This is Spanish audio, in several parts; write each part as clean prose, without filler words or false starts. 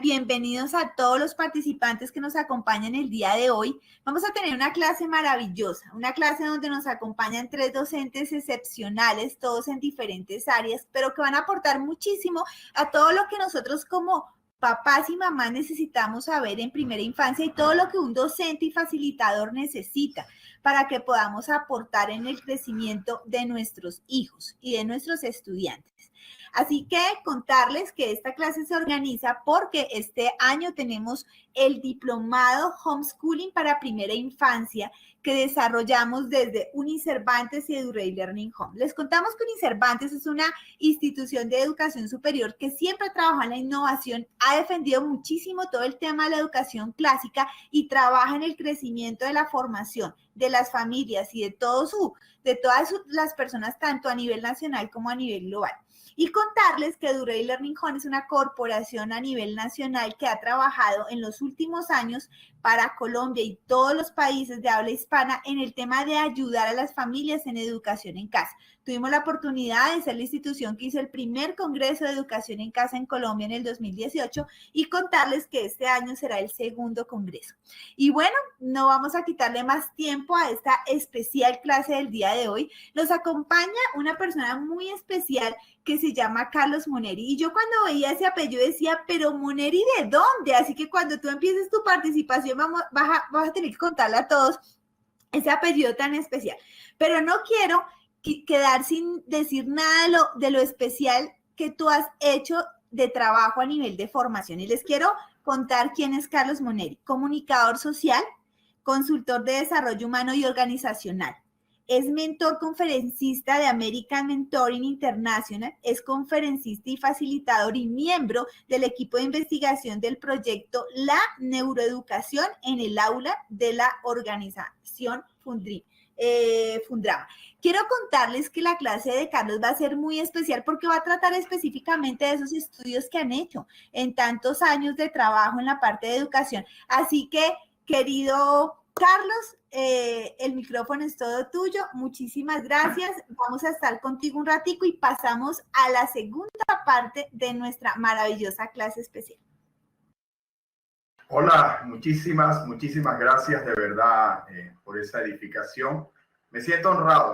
Bienvenidos a todos los participantes que nos acompañan el día de hoy. Vamos a tener una clase maravillosa, una clase donde nos acompañan 3 docentes excepcionales, todos en diferentes áreas, pero que van a aportar muchísimo a todo lo que nosotros como papás y mamás necesitamos saber en primera infancia y todo lo que un docente y facilitador necesita para que podamos aportar en el crecimiento de nuestros hijos y de nuestros estudiantes. Así que contarles que esta clase se organiza porque este año tenemos el diplomado Homeschooling para primera infancia que desarrollamos desde Unicervantes y EduRay Learning Home. Les contamos que Unicervantes es una institución de educación superior que siempre trabaja en la innovación, ha defendido muchísimo todo el tema de la educación clásica y trabaja en el crecimiento de la formación de las familias y de todas las personas, tanto a nivel nacional como a nivel global. Y contarles que EduRay Learning Home es una corporación a nivel nacional que ha trabajado en los últimos años para Colombia y todos los países de habla hispana en el tema de ayudar a las familias en educación en casa. Tuvimos la oportunidad de ser la institución que hizo el primer Congreso de Educación en Casa en Colombia en el 2018 y contarles que este año será el segundo Congreso. Y bueno, no vamos a quitarle más tiempo a esta especial clase del día de hoy. Nos acompaña una persona muy especial que se llama Carlos Moneri. Y yo cuando veía ese apellido decía, pero Moneri, ¿de dónde? Así que cuando tú empieces tu participación vas a tener que contarle a todos ese apellido tan especial. Pero no quiero quedar sin decir nada de lo especial que tú has hecho de trabajo a nivel de formación. Y les quiero contar quién es Carlos Moneri. Comunicador social, consultor de desarrollo humano y organizacional. Es mentor conferencista de American Mentoring International, es conferencista y facilitador y miembro del equipo de investigación del proyecto La Neuroeducación en el aula de la organización Fundrama. Quiero contarles que la clase de Carlos va a ser muy especial porque va a tratar específicamente de esos estudios que han hecho en tantos años de trabajo en la parte de educación. Así que, querido Carlos, el micrófono es todo tuyo. Muchísimas gracias. Vamos a estar contigo un ratico y pasamos a la segunda parte de nuestra maravillosa clase especial. Hola, muchísimas gracias de verdad por esa edificación. Me siento honrado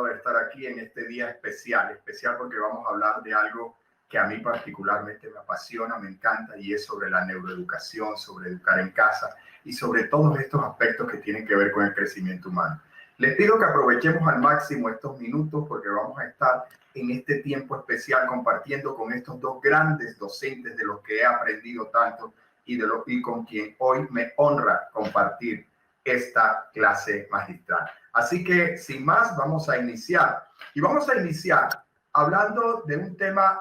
de estar aquí en este día especial porque vamos a hablar de algo que a mí particularmente me apasiona, me encanta, y es sobre la neuroeducación, sobre educar en casa y sobre todos estos aspectos que tienen que ver con el crecimiento humano. Les pido que aprovechemos al máximo estos minutos porque vamos a estar en este tiempo especial compartiendo con estos dos grandes docentes de los que he aprendido tanto y con quien hoy me honra compartir esta clase magistral. Así que, sin más, vamos a iniciar. Y vamos a iniciar hablando de un tema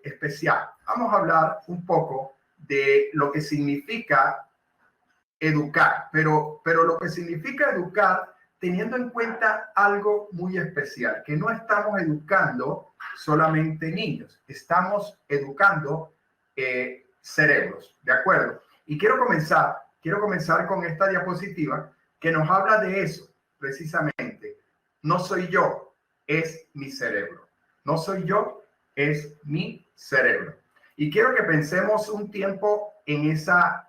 especial. Vamos a hablar un poco de lo que significa educar, pero lo que significa educar teniendo en cuenta algo muy especial, que no estamos educando solamente niños, estamos educando cerebros, ¿de acuerdo? Y quiero comenzar con esta diapositiva que nos habla de eso, precisamente. No soy yo, es mi cerebro. No soy yo, es mi cerebro. Y quiero que pensemos un tiempo en esa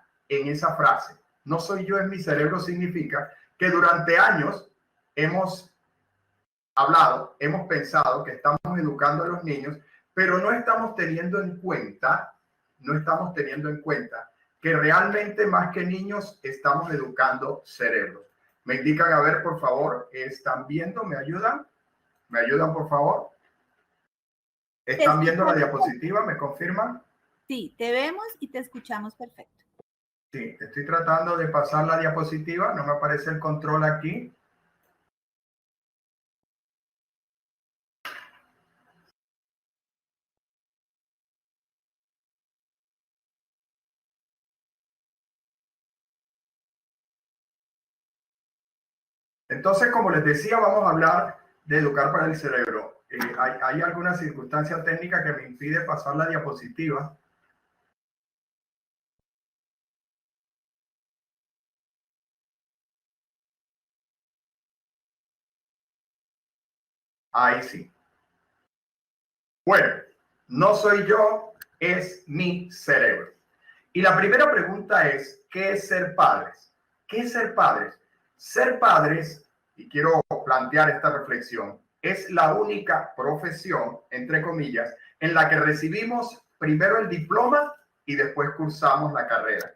frase. No soy yo, es mi cerebro significa que durante años hemos hablado, hemos pensado que estamos educando a los niños, pero no estamos teniendo en cuenta que realmente más que niños estamos educando cerebros. Me indican, a ver, por favor, ¿están viendo? ¿Me ayudan? ¿Me ayudan, por favor? ¿Están viendo la diapositiva? ¿Me confirman? Sí, te vemos y te escuchamos perfecto. Sí, estoy tratando de pasar la diapositiva, no me aparece el control aquí. Entonces, como les decía, vamos a hablar de educar para el cerebro. Hay alguna circunstancia técnica que me impide pasar la diapositiva. Ahí sí. Bueno, no soy yo, es mi cerebro. Y la primera pregunta es, ¿qué es ser padres? ¿Qué es ser padres? Ser padres, y quiero plantear esta reflexión, es la única profesión, entre comillas, en la que recibimos primero el diploma y después cursamos la carrera.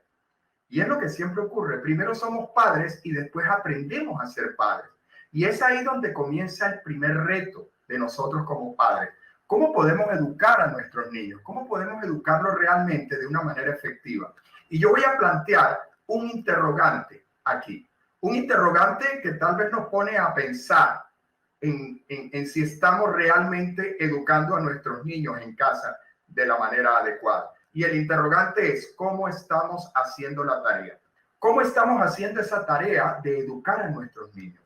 Y es lo que siempre ocurre. Primero somos padres y después aprendemos a ser padres. Y es ahí donde comienza el primer reto de nosotros como padres. ¿Cómo podemos educar a nuestros niños? ¿Cómo podemos educarlos realmente de una manera efectiva? Y yo voy a plantear un interrogante aquí. Un interrogante que tal vez nos pone a pensar en si estamos realmente educando a nuestros niños en casa de la manera adecuada. Y el interrogante es, ¿cómo estamos haciendo la tarea? ¿Cómo estamos haciendo esa tarea de educar a nuestros niños?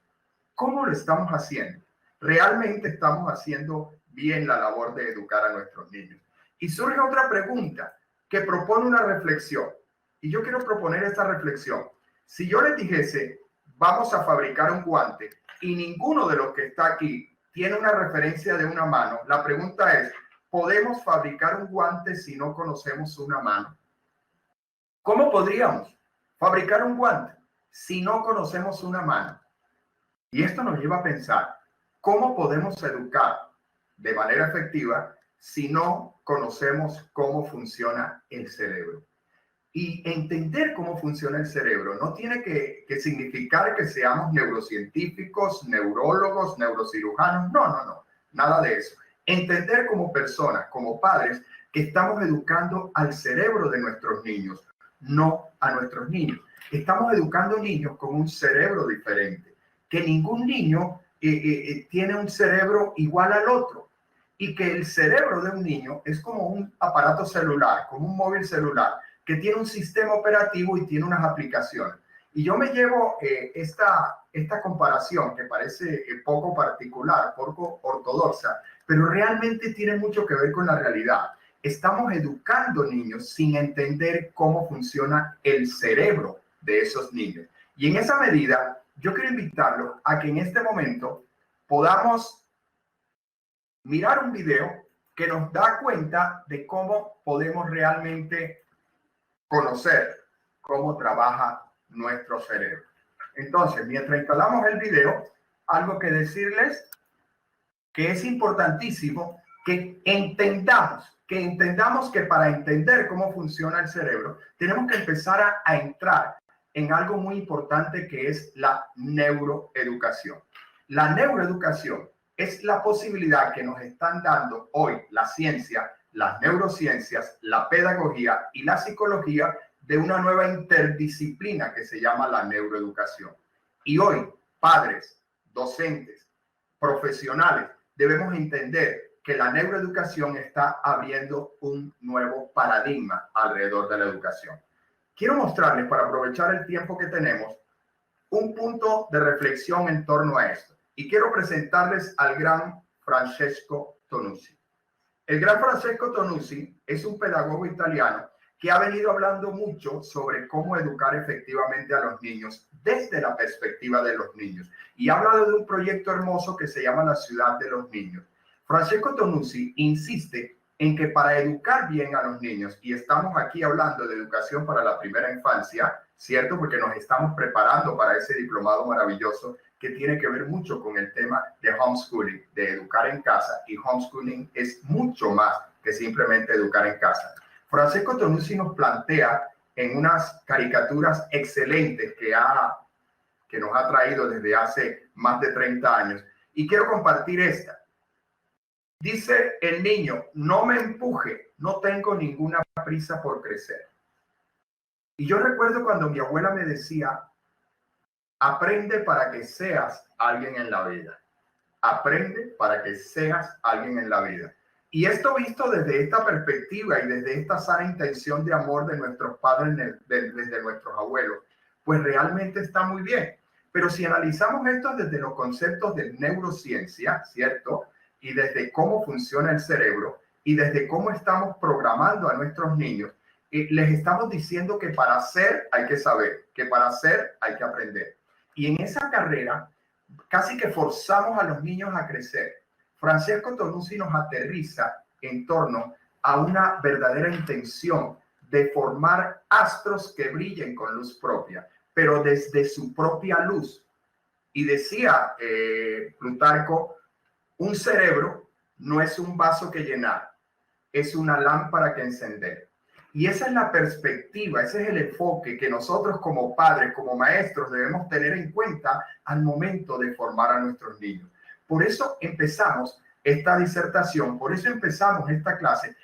¿Cómo lo estamos haciendo? ¿Realmente estamos haciendo bien la labor de educar a nuestros niños? Y surge otra pregunta que propone una reflexión. Y yo quiero proponer esta reflexión. Si yo les dijese, vamos a fabricar un guante y ninguno de los que está aquí tiene una referencia de una mano, la pregunta es, ¿podemos fabricar un guante si no conocemos una mano? ¿Cómo podríamos fabricar un guante si no conocemos una mano? Y esto nos lleva a pensar, ¿cómo podemos educar de manera efectiva si no conocemos cómo funciona el cerebro? Y entender cómo funciona el cerebro no tiene que significar que seamos neurocientíficos, neurólogos, neurocirujanos. No, nada de eso. Entender como personas, como padres, que estamos educando al cerebro de nuestros niños, no a nuestros niños. Estamos educando niños con un cerebro diferente, que ningún niño tiene un cerebro igual al otro. Y que el cerebro de un niño es como un aparato celular, como un móvil celular, que tiene un sistema operativo y tiene unas aplicaciones. Y yo me llevo esta comparación que parece poco particular, poco ortodoxa, pero realmente tiene mucho que ver con la realidad. Estamos educando niños sin entender cómo funciona el cerebro de esos niños. Y en esa medida, yo quiero invitarlos a que en este momento podamos mirar un video que nos da cuenta de cómo podemos realmente conocer cómo trabaja nuestro cerebro. Entonces, mientras instalamos el video, algo que decirles que es importantísimo que entendamos que para entender cómo funciona el cerebro, tenemos que empezar a entrar en algo muy importante que es la neuroeducación. La neuroeducación es la posibilidad que nos están dando hoy la ciencia, las neurociencias, la pedagogía y la psicología de una nueva interdisciplina que se llama la neuroeducación. Y hoy, padres, docentes, profesionales, debemos entender que la neuroeducación está abriendo un nuevo paradigma alrededor de la educación. Quiero mostrarles, para aprovechar el tiempo que tenemos, un punto de reflexión en torno a esto. Y quiero presentarles al gran Francesco Tonucci. El gran Francesco Tonucci es un pedagogo italiano que ha venido hablando mucho sobre cómo educar efectivamente a los niños desde la perspectiva de los niños. Y ha hablado de un proyecto hermoso que se llama La Ciudad de los Niños. Francesco Tonucci insiste en que para educar bien a los niños, y estamos aquí hablando de educación para la primera infancia, ¿cierto? Porque nos estamos preparando para ese diplomado maravilloso que tiene que ver mucho con el tema de homeschooling, de educar en casa. Y homeschooling es mucho más que simplemente educar en casa. Francesco Tonucci nos plantea en unas caricaturas excelentes que nos ha traído desde hace más de 30 años. Y quiero compartir esta. Dice el niño, no me empuje, no tengo ninguna prisa por crecer. Y yo recuerdo cuando mi abuela me decía, aprende para que seas alguien en la vida. Aprende para que seas alguien en la vida. Y esto visto desde esta perspectiva y desde esta sana intención de amor de nuestros padres, desde nuestros abuelos, pues realmente está muy bien. Pero si analizamos esto desde los conceptos de neurociencia, ¿cierto? Y desde cómo funciona el cerebro y desde cómo estamos programando a nuestros niños, les estamos diciendo que para hacer hay que saber, que para hacer hay que aprender. Y en esa carrera casi que forzamos a los niños a crecer. Francesco Tonucci nos aterriza en torno a una verdadera intención de formar astros que brillen con luz propia, pero desde su propia luz. Y decía Plutarco, un cerebro no es un vaso que llenar, es una lámpara que encender. Y esa es la perspectiva, ese es el enfoque que nosotros como padres, como maestros, debemos tener en cuenta al momento de formar a nuestros niños. Por eso empezamos esta disertación, por eso empezamos esta clase,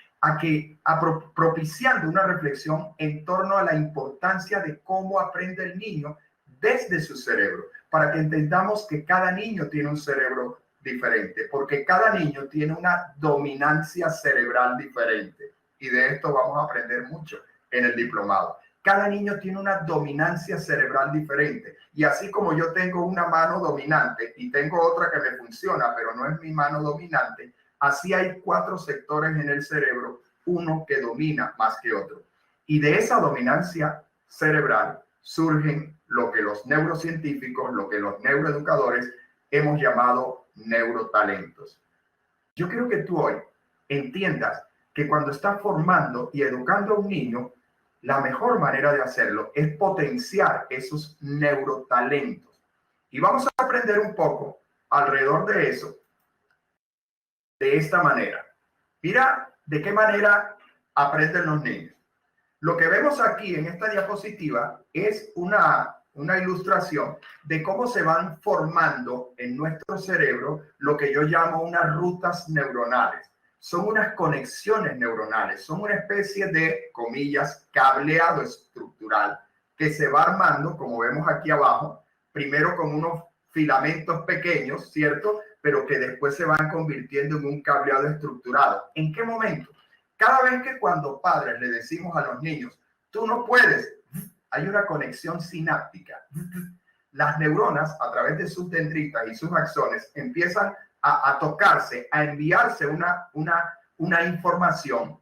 propiciando una reflexión en torno a la importancia de cómo aprende el niño desde su cerebro, para que entendamos que cada niño tiene un cerebro diferente, porque cada niño tiene una dominancia cerebral diferente. Y de esto vamos a aprender mucho en el diplomado. Cada niño tiene una dominancia cerebral diferente. Y así como yo tengo una mano dominante y tengo otra que me funciona, pero no es mi mano dominante, así hay 4 sectores en el cerebro, uno que domina más que otro. Y de esa dominancia cerebral surgen lo que los neurocientíficos, lo que los neuroeducadores hemos llamado neurotalentos. Yo quiero que tú hoy entiendas que cuando estás formando y educando a un niño, la mejor manera de hacerlo es potenciar esos neurotalentos. Y vamos a aprender un poco alrededor de eso, de esta manera. Mira de qué manera aprenden los niños. Lo que vemos aquí en esta diapositiva es una ilustración de cómo se van formando en nuestro cerebro lo que yo llamo unas rutas neuronales. Son unas conexiones neuronales, son una especie de, comillas, cableado estructural que se va armando, como vemos aquí abajo, primero con unos filamentos pequeños, ¿cierto? Pero que después se van convirtiendo en un cableado estructurado. ¿En qué momento? Cada vez que cuando padres le decimos a los niños, tú no puedes, hay una conexión sináptica. Las neuronas, a través de sus dendritas y sus axones, empiezan a tocarse, a enviarse una información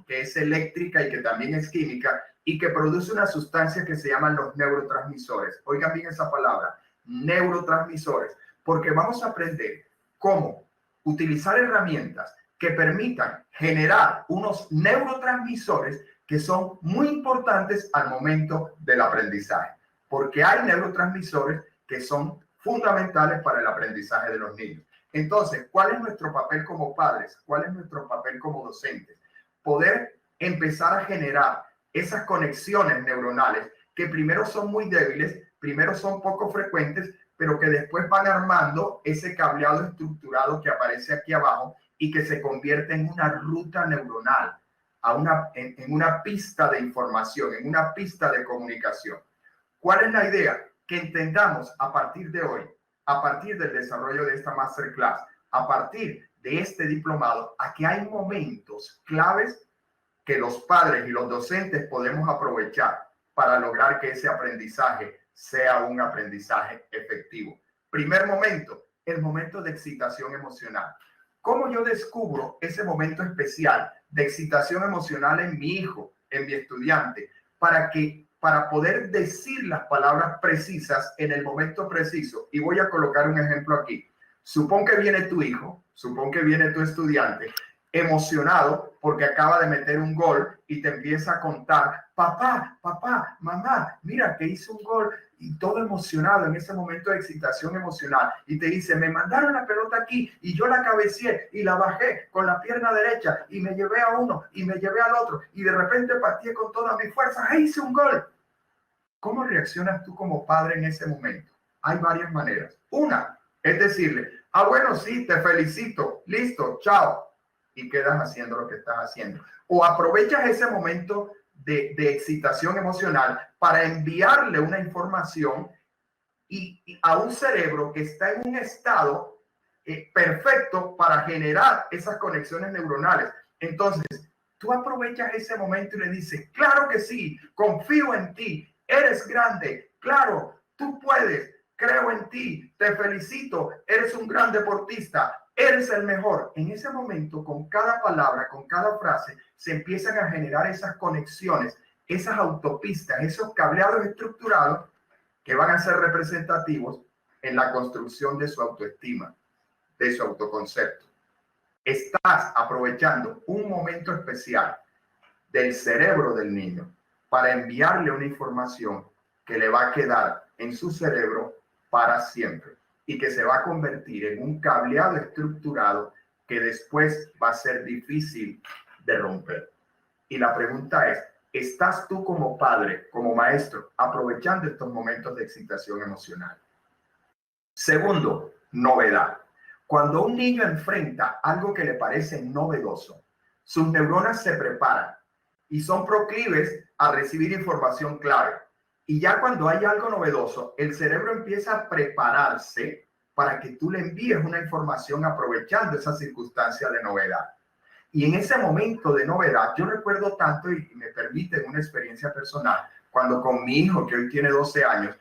que es eléctrica y que también es química y que produce una sustancia que se llaman los neurotransmisores. Oigan bien esa palabra, neurotransmisores, porque vamos a aprender cómo utilizar herramientas que permitan generar unos neurotransmisores que son muy importantes al momento del aprendizaje, porque hay neurotransmisores que son fundamentales para el aprendizaje de los niños. Entonces, ¿cuál es nuestro papel como padres? ¿Cuál es nuestro papel como docentes? Poder empezar a generar esas conexiones neuronales que primero son muy débiles, primero son poco frecuentes, pero que después van armando ese cableado estructurado que aparece aquí abajo y que se convierte en una ruta neuronal, en una pista de información, en una pista de comunicación. ¿Cuál es la idea? Que entendamos a partir de hoy, a partir del desarrollo de esta masterclass, a partir de este diplomado, a que hay momentos claves que los padres y los docentes podemos aprovechar para lograr que ese aprendizaje sea un aprendizaje efectivo. Primer momento, el momento de excitación emocional. ¿Cómo yo descubro ese momento especial de excitación emocional en mi hijo, en mi estudiante, para poder decir las palabras precisas en el momento preciso? Y voy a colocar un ejemplo aquí. Supón que viene tu hijo, supón que viene tu estudiante emocionado porque acaba de meter un gol y te empieza a contar, papá, mamá, mira que hizo un gol, y todo emocionado en ese momento de excitación emocional, y te dice, me mandaron la pelota aquí y yo la cabeceé y la bajé con la pierna derecha y me llevé a uno y me llevé al otro y de repente partí con toda mi fuerza e hice un gol. ¿Cómo reaccionas tú como padre en ese momento? Hay varias maneras. Una es decirle, bueno, sí, te felicito, listo, chao, y quedas haciendo lo que estás haciendo. O aprovechas ese momento de excitación emocional para enviarle una información y a un cerebro que está en un estado perfecto para generar esas conexiones neuronales. Entonces, tú aprovechas ese momento y le dices, claro que sí, confío en ti, eres grande, claro, tú puedes, creo en ti, te felicito, eres un gran deportista, eres el mejor. En ese momento, con cada palabra, con cada frase, se empiezan a generar esas conexiones, esas autopistas, esos cableados estructurados que van a ser representativos en la construcción de su autoestima, de su autoconcepto. Estás aprovechando un momento especial del cerebro del niño para enviarle una información que le va a quedar en su cerebro para siempre y que se va a convertir en un cableado estructurado que después va a ser difícil de romper. Y la pregunta es, ¿estás tú como padre, como maestro, aprovechando estos momentos de excitación emocional? Segundo, novedad. Cuando un niño enfrenta algo que le parece novedoso, sus neuronas se preparan y son proclives a recibir información clave. Y ya cuando hay algo novedoso, el cerebro empieza a prepararse para que tú le envíes una información aprovechando esa circunstancia de novedad. Y en ese momento de novedad, yo recuerdo tanto, y me permite una experiencia personal, cuando con mi hijo, que hoy tiene 12 años,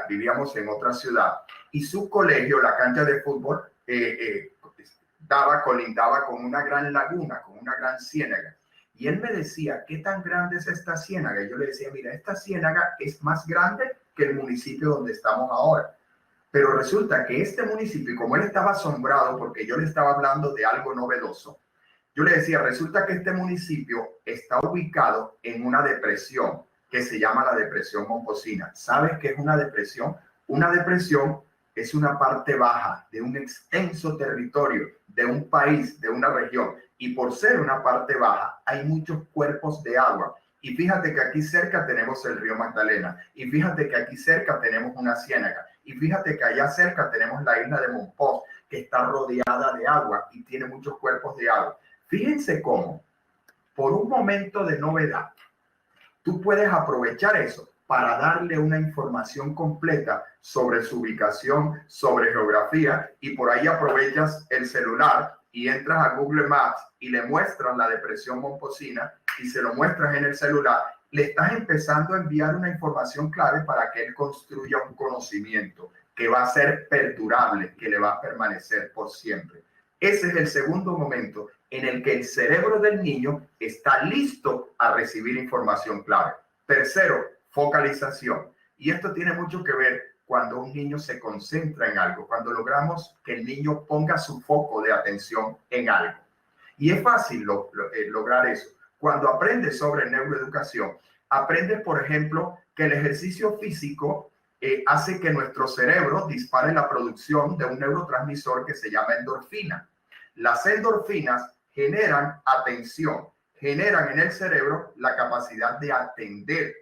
vivíamos en otra ciudad, y su colegio, la cancha de fútbol, colindaba con una gran laguna, con una gran ciénaga. Y él me decía, ¿qué tan grande es esta ciénaga? Y yo le decía, mira, esta ciénaga es más grande que el municipio donde estamos ahora. Pero resulta que este municipio, como él estaba asombrado porque yo le estaba hablando de algo novedoso, yo le decía, resulta que este municipio está ubicado en una depresión que se llama la depresión Momposina. ¿Sabes qué es una depresión? Una depresión es una parte baja de un extenso territorio, de un país, de una región. Y por ser una parte baja, hay muchos cuerpos de agua. Y fíjate que aquí cerca tenemos el río Magdalena. Y fíjate que aquí cerca tenemos una ciénaga. Y fíjate que allá cerca tenemos la isla de Mompox, que está rodeada de agua y tiene muchos cuerpos de agua. Fíjense cómo, por un momento de novedad, tú puedes aprovechar eso para darle una información completa sobre su ubicación, sobre geografía, y por ahí aprovechas el celular y entras a Google Maps y le muestras la depresión Momposina y se lo muestras en el celular. Le estás empezando a enviar una información clave para que él construya un conocimiento que va a ser perdurable, que le va a permanecer por siempre. Ese es el segundo momento en el que el cerebro del niño está listo a recibir información clave. Tercero, focalización. Y esto tiene mucho que ver cuando un niño se concentra en algo, cuando logramos que el niño ponga su foco de atención en algo. Y es fácil lograr eso. Cuando aprendes sobre neuroeducación, aprendes, por ejemplo, que el ejercicio físico hace que nuestro cerebro dispare la producción de un neurotransmisor que se llama endorfina. Las endorfinas generan atención, generan en el cerebro la capacidad de atender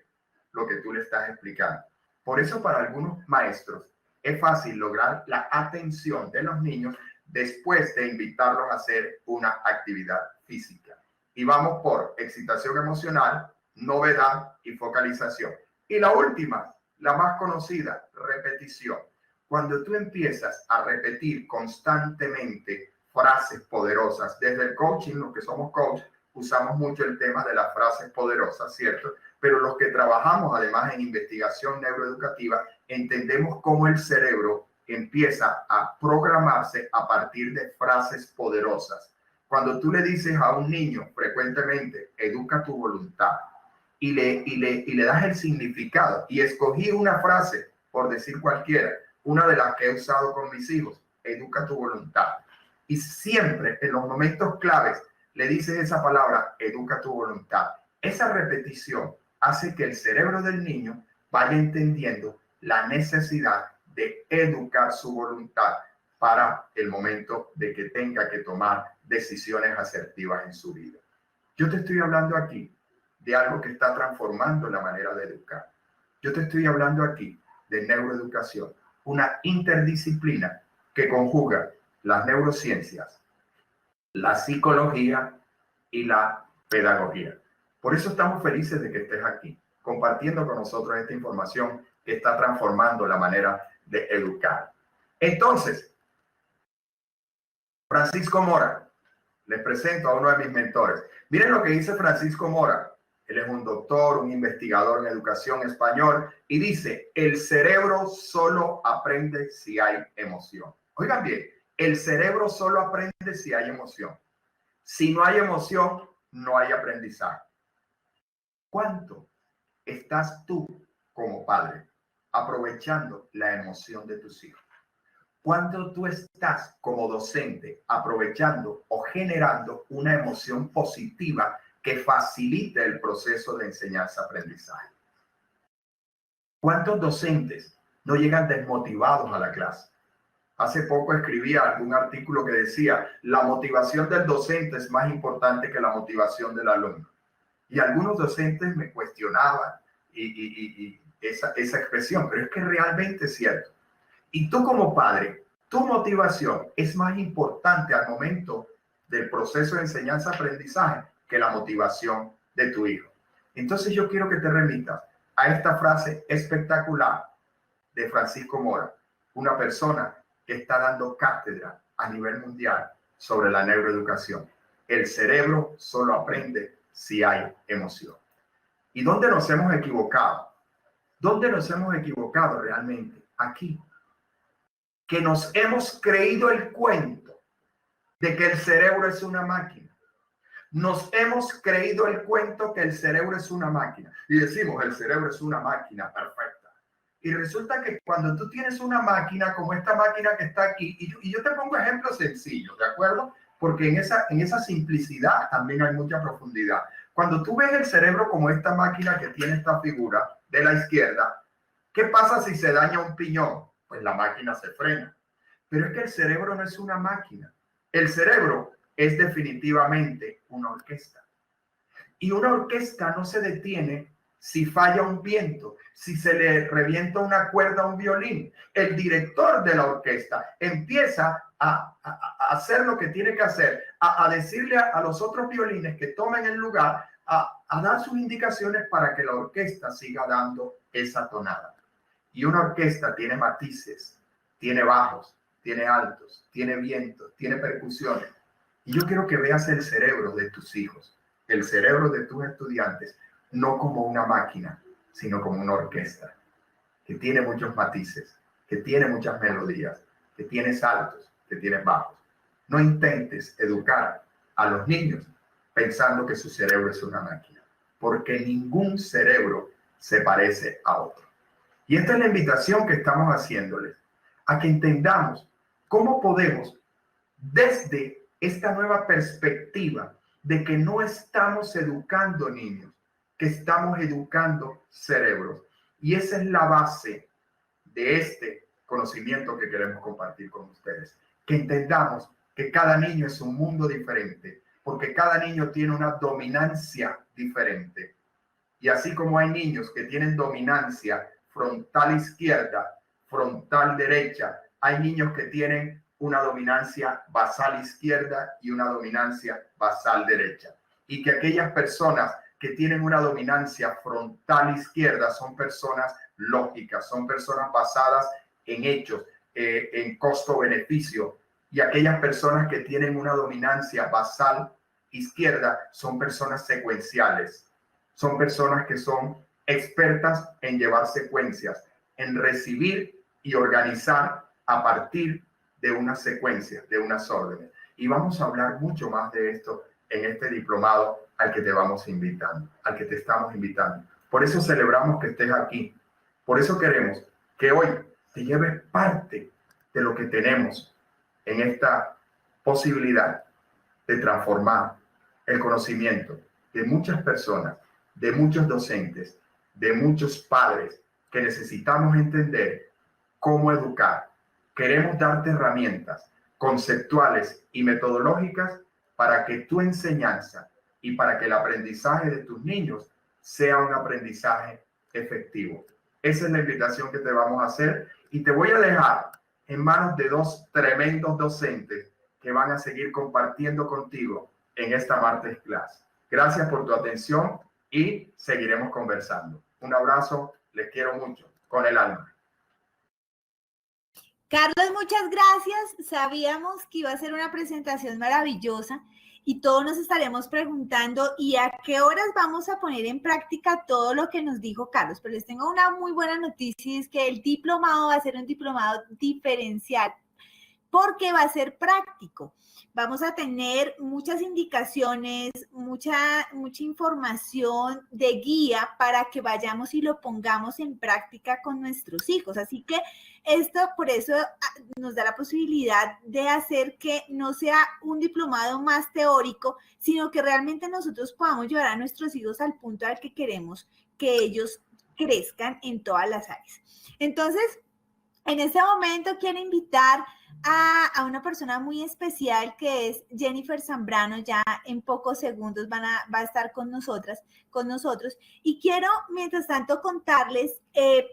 lo que tú le estás explicando. Por eso para algunos maestros es fácil lograr la atención de los niños después de invitarlos a hacer una actividad física. Y vamos por excitación emocional, novedad y focalización. Y la última, la más conocida, repetición. Cuando tú empiezas a repetir constantemente frases poderosas, desde el coaching, los que somos coach, usamos mucho el tema de las frases poderosas, ¿cierto? Pero los que trabajamos además en investigación neuroeducativa, entendemos cómo el cerebro empieza a programarse a partir de frases poderosas. Cuando tú le dices a un niño frecuentemente, educa tu voluntad, y le das el significado, y escogí una frase, por decir cualquiera, una de las que he usado con mis hijos, educa tu voluntad. Y siempre en los momentos claves le dices esa palabra, educa tu voluntad. Esa repetición hace que el cerebro del niño vaya entendiendo la necesidad de educar su voluntad para el momento de que tenga que tomar decisiones asertivas en su vida. Yo te estoy hablando aquí de algo que está transformando la manera de educar. Yo te estoy hablando aquí de neuroeducación, una interdisciplina que conjuga las neurociencias, la psicología y la pedagogía. Por eso estamos felices de que estés aquí, compartiendo con nosotros esta información que está transformando la manera de educar. Entonces, Francisco Mora, les presento a uno de mis mentores. Miren lo que dice Francisco Mora. Él es un doctor, un investigador en educación español y dice, el cerebro solo aprende si hay emoción. Oigan bien, el cerebro solo aprende si hay emoción. Si no hay emoción, no hay aprendizaje. ¿Cuánto estás tú como padre aprovechando la emoción de tus hijos? ¿Cuánto tú estás como docente aprovechando o generando una emoción positiva que facilite el proceso de enseñanza-aprendizaje. ¿Cuántos docentes no llegan desmotivados a la clase? Hace poco escribía algún artículo que decía, la motivación del docente es más importante que la motivación del alumno. Y algunos docentes me cuestionaban esa expresión, pero es que realmente es cierto. Y tú como padre, tu motivación es más importante al momento del proceso de enseñanza-aprendizaje que la motivación de tu hijo. Entonces yo quiero que te remitas a esta frase espectacular de Francisco Mora, una persona que está dando cátedra a nivel mundial sobre la neuroeducación. El cerebro solo aprende si hay emoción. ¿Y dónde nos hemos equivocado? ¿Dónde nos hemos equivocado realmente? Aquí. Que nos hemos creído el cuento de que el cerebro es una máquina. Nos hemos creído el cuento que el cerebro es una máquina. Y decimos, el cerebro es una máquina perfecta. Y resulta que cuando tú tienes una máquina como esta máquina que está aquí, y yo te pongo ejemplos sencillos, ¿de acuerdo? Porque en esa simplicidad también hay mucha profundidad. Cuando tú ves el cerebro como esta máquina que tiene esta figura de la izquierda, ¿qué pasa si se daña un piñón? Pues la máquina se frena. Pero es que el cerebro no es una máquina. El cerebro es definitivamente una orquesta. Y una orquesta no se detiene si falla un viento, si se le revienta una cuerda a un violín. El director de la orquesta empieza a hacer lo que tiene que hacer, a decirle a los otros violines que tomen el lugar, a dar sus indicaciones para que la orquesta siga dando esa tonada. Y una orquesta tiene matices, tiene bajos, tiene altos, tiene vientos, tiene percusiones. Y yo quiero que veas el cerebro de tus hijos, el cerebro de tus estudiantes, no como una máquina, sino como una orquesta, que tiene muchos matices, que tiene muchas melodías, que tiene altos, que tiene bajos. No intentes educar a los niños pensando que su cerebro es una máquina, porque ningún cerebro se parece a otro. Y esta es la invitación que estamos haciéndoles, a que entendamos cómo podemos, desde esta nueva perspectiva de que no estamos educando niños, que estamos educando cerebros. Y esa es la base de este conocimiento que queremos compartir con ustedes. Que entendamos que cada niño es un mundo diferente, porque cada niño tiene una dominancia diferente. Y así como hay niños que tienen dominancia frontal izquierda, frontal derecha, hay niños que tienen una dominancia basal izquierda y una dominancia basal derecha. Y que aquellas personas que tienen una dominancia frontal izquierda son personas lógicas, son personas basadas en hechos, en costo-beneficio. Y aquellas personas que tienen una dominancia basal izquierda son personas secuenciales. Son personas que son expertas en llevar secuencias, en recibir y organizar a partir de unas secuencias, de unas órdenes. Y vamos a hablar mucho más de esto en este diplomado al que te vamos invitando, al que te estamos invitando. Por eso celebramos que estés aquí. Por eso queremos que hoy te lleves parte de lo que tenemos en esta posibilidad de transformar el conocimiento de muchas personas, de muchos docentes, de muchos padres que necesitamos entender cómo educar. Queremos darte herramientas conceptuales y metodológicas para que tu enseñanza y para que el aprendizaje de tus niños sea un aprendizaje efectivo. Esa es la invitación que te vamos a hacer y te voy a dejar en manos de dos tremendos docentes que van a seguir compartiendo contigo en esta martes clase. Gracias por tu atención y seguiremos conversando. Un abrazo, les quiero mucho, con el alma. Carlos, muchas gracias. Sabíamos que iba a ser una presentación maravillosa y todos nos estaremos preguntando ¿y a qué horas vamos a poner en práctica todo lo que nos dijo Carlos? Pero les tengo una muy buena noticia, es que el diplomado va a ser un diplomado diferencial. porque va a ser práctico. Vamos a tener muchas indicaciones, mucha información de guía para que vayamos y lo pongamos en práctica con nuestros hijos. Así que esto, por eso nos da la posibilidad de hacer que no sea un diplomado más teórico, sino que realmente nosotros podamos llevar a nuestros hijos al punto al que queremos que ellos crezcan en todas las áreas. Entonces, en este momento quiero invitar a una persona muy especial que es Jennifer Zambrano. Ya en pocos segundos va a estar con nosotros. Y quiero, mientras tanto, contarles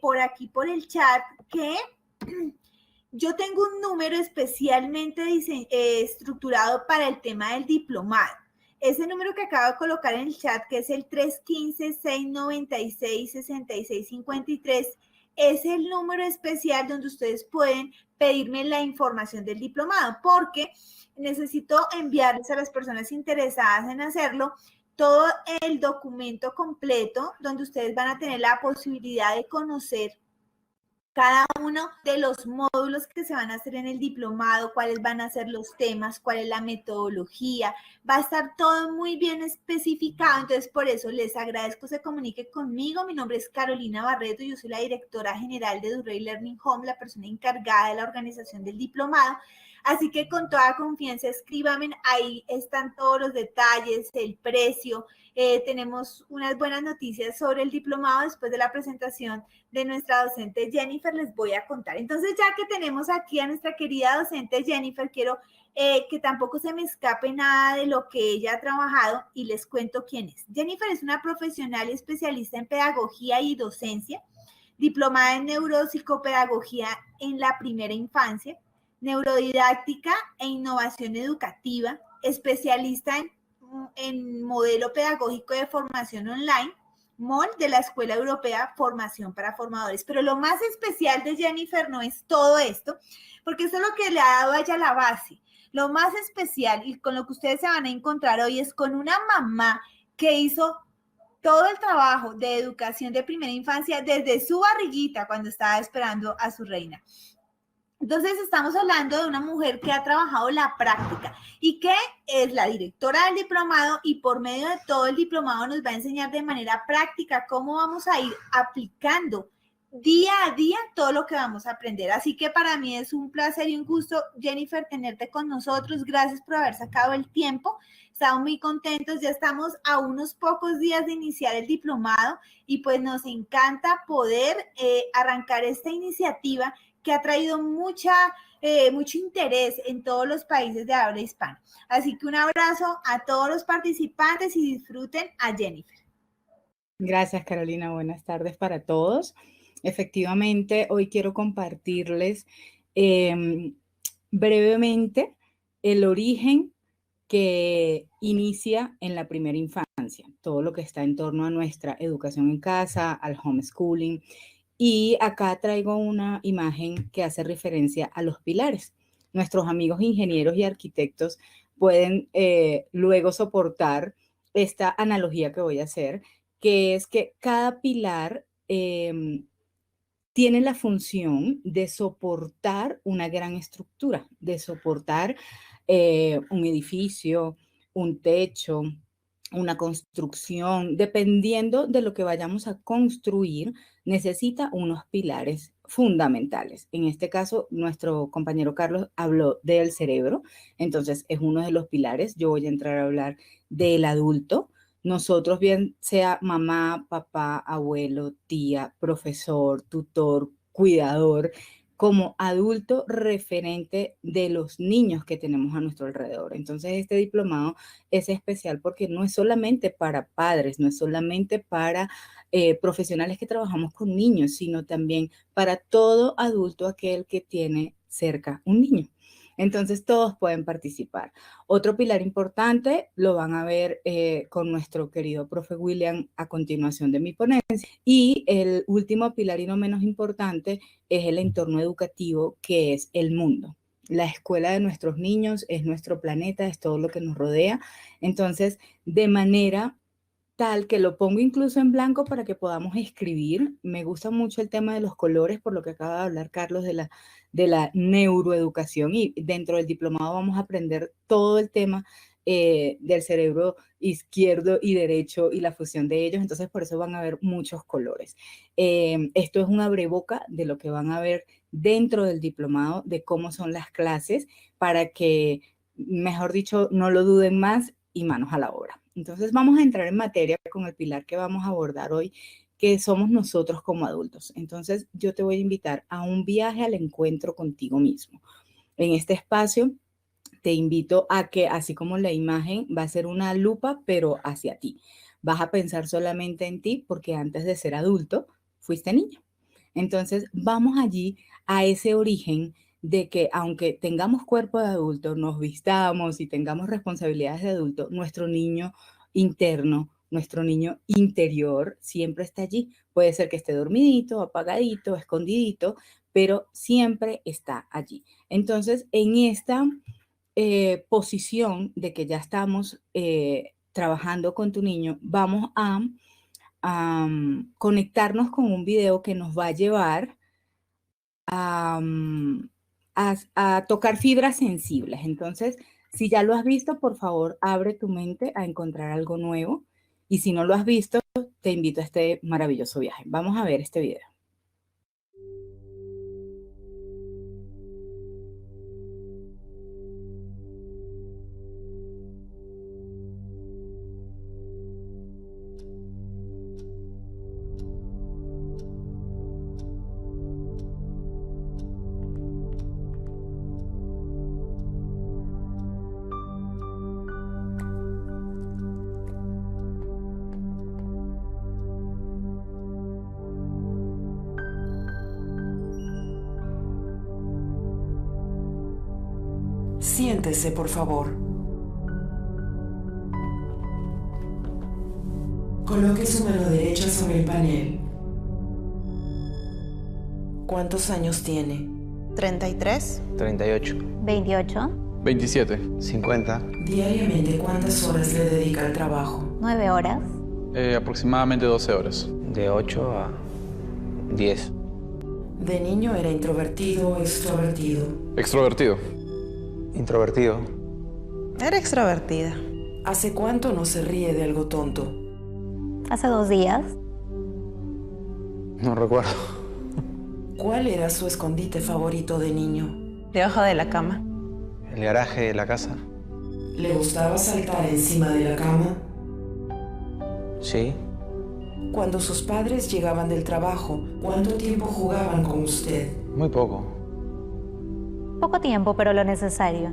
por aquí, por el chat, que yo tengo un número especialmente estructurado para el tema del diplomado. Ese número que acabo de colocar en el chat, que es el 315-696-6653, es el número especial donde ustedes pueden pedirme la información del diplomado, porque necesito enviarles a las personas interesadas en hacerlo todo el documento completo donde ustedes van a tener la posibilidad de conocer cada uno de los módulos que se van a hacer en el diplomado, cuáles van a ser los temas, cuál es la metodología, va a estar todo muy bien especificado. Entonces, por eso les agradezco se comunique conmigo. Mi nombre es Carolina Barreto, yo soy la directora general de Durrey Learning Home, la persona encargada de la organización del diplomado. Así que con toda confianza escríbame, ahí están todos los detalles, el precio. Tenemos unas buenas noticias sobre el diplomado después de la presentación de nuestra docente Jennifer, les voy a contar. Entonces, ya que tenemos aquí a nuestra querida docente Jennifer, quiero que tampoco se me escape nada de lo que ella ha trabajado y les cuento quién es. Jennifer es una profesional y especialista en pedagogía y docencia, diplomada en neuropsicopedagogía en la primera infancia, neurodidáctica e innovación educativa, especialista en modelo pedagógico de formación online, MOL de la Escuela Europea Formación para Formadores. Pero lo más especial de Jennifer no es todo esto, porque eso es lo que le ha dado a ella la base. Lo más especial y con lo que ustedes se van a encontrar hoy es con una mamá que hizo todo el trabajo de educación de primera infancia desde su barriguita cuando estaba esperando a su reina. Entonces estamos hablando de una mujer que ha trabajado la práctica y que es la directora del diplomado y por medio de todo el diplomado nos va a enseñar de manera práctica cómo vamos a ir aplicando día a día todo lo que vamos a aprender. Así que para mí es un placer y un gusto, Jennifer, tenerte con nosotros. Gracias por haber sacado el tiempo. Estamos muy contentos, ya estamos a unos pocos días de iniciar el diplomado y pues nos encanta poder arrancar esta iniciativa que ha traído mucho interés en todos los países de habla hispana. Así que un abrazo a todos los participantes y disfruten a Jennifer. Gracias, Carolina. Buenas tardes para todos. Efectivamente, hoy quiero compartirles brevemente el origen que inicia en la primera infancia, todo lo que está en torno a nuestra educación en casa, al homeschooling. Y acá traigo una imagen que hace referencia a los pilares. Nuestros amigos ingenieros y arquitectos pueden luego soportar esta analogía que voy a hacer, que es que cada pilar tiene la función de soportar una gran estructura, de soportar un edificio, un techo, una construcción, dependiendo de lo que vayamos a construir, necesita unos pilares fundamentales. En este caso, nuestro compañero Carlos habló del cerebro, entonces es uno de los pilares. Yo voy a entrar a hablar del adulto. Nosotros, bien sea mamá, papá, abuelo, tía, profesor, tutor, cuidador, como adulto referente de los niños que tenemos a nuestro alrededor. Entonces, este diplomado es especial porque no es solamente para padres, no es solamente para profesionales que trabajamos con niños, sino también para todo adulto aquel que tiene cerca un niño. Entonces, todos pueden participar. Otro pilar importante lo van a ver con nuestro querido profe William a continuación de mi ponencia. Y el último pilar y no menos importante es el entorno educativo, que es el mundo. La escuela de nuestros niños es nuestro planeta, es todo lo que nos rodea. Entonces, de manera tal que lo pongo incluso en blanco para que podamos escribir. Me gusta mucho el tema de los colores, por lo que acaba de hablar Carlos de la neuroeducación, y dentro del diplomado vamos a aprender todo el tema del cerebro izquierdo y derecho y la fusión de ellos, entonces por eso van a ver muchos colores. Esto es un abreboca de lo que van a ver dentro del diplomado, de cómo son las clases, para que, mejor dicho, no lo duden más y manos a la obra. Entonces vamos a entrar en materia con el pilar que vamos a abordar hoy, que somos nosotros como adultos. Entonces yo te voy a invitar a un viaje al encuentro contigo mismo. En este espacio te invito a que, así como la imagen va a ser una lupa, pero hacia ti. Vas a pensar solamente en ti porque antes de ser adulto fuiste niño. Entonces vamos allí a ese origen de que aunque tengamos cuerpo de adulto, nos vistamos y tengamos responsabilidades de adulto, nuestro niño interno, nuestro niño interior siempre está allí. Puede ser que esté dormidito, apagadito, escondidito, pero siempre está allí. Entonces, en esta posición de que ya estamos trabajando con tu niño, vamos a conectarnos con un video que nos va a llevar a tocar fibras sensibles. Entonces, si ya lo has visto, por favor, abre tu mente a encontrar algo nuevo. Y si no lo has visto, te invito a este maravilloso viaje. Vamos a ver este video. Siéntese, por favor. Coloque su mano derecha sobre el panel. ¿Cuántos años tiene? 33, 38, 28, 27. 50, Diariamente, ¿cuántas horas le dedica al trabajo? 9 horas, Aproximadamente 12 horas. de 8 a 10. ¿De niño era introvertido o extrovertido? Extrovertido. Introvertido. era extrovertida. ¿Hace cuánto no se ríe de algo tonto? Hace 2 días, No recuerdo. ¿Cuál era su escondite favorito de niño? debajo de la cama. El garaje de la casa. ¿Le gustaba saltar encima de la cama? Sí. Cuando sus padres llegaban del trabajo, ¿cuánto tiempo jugaban con usted? Muy poco. Poco tiempo, pero lo necesario.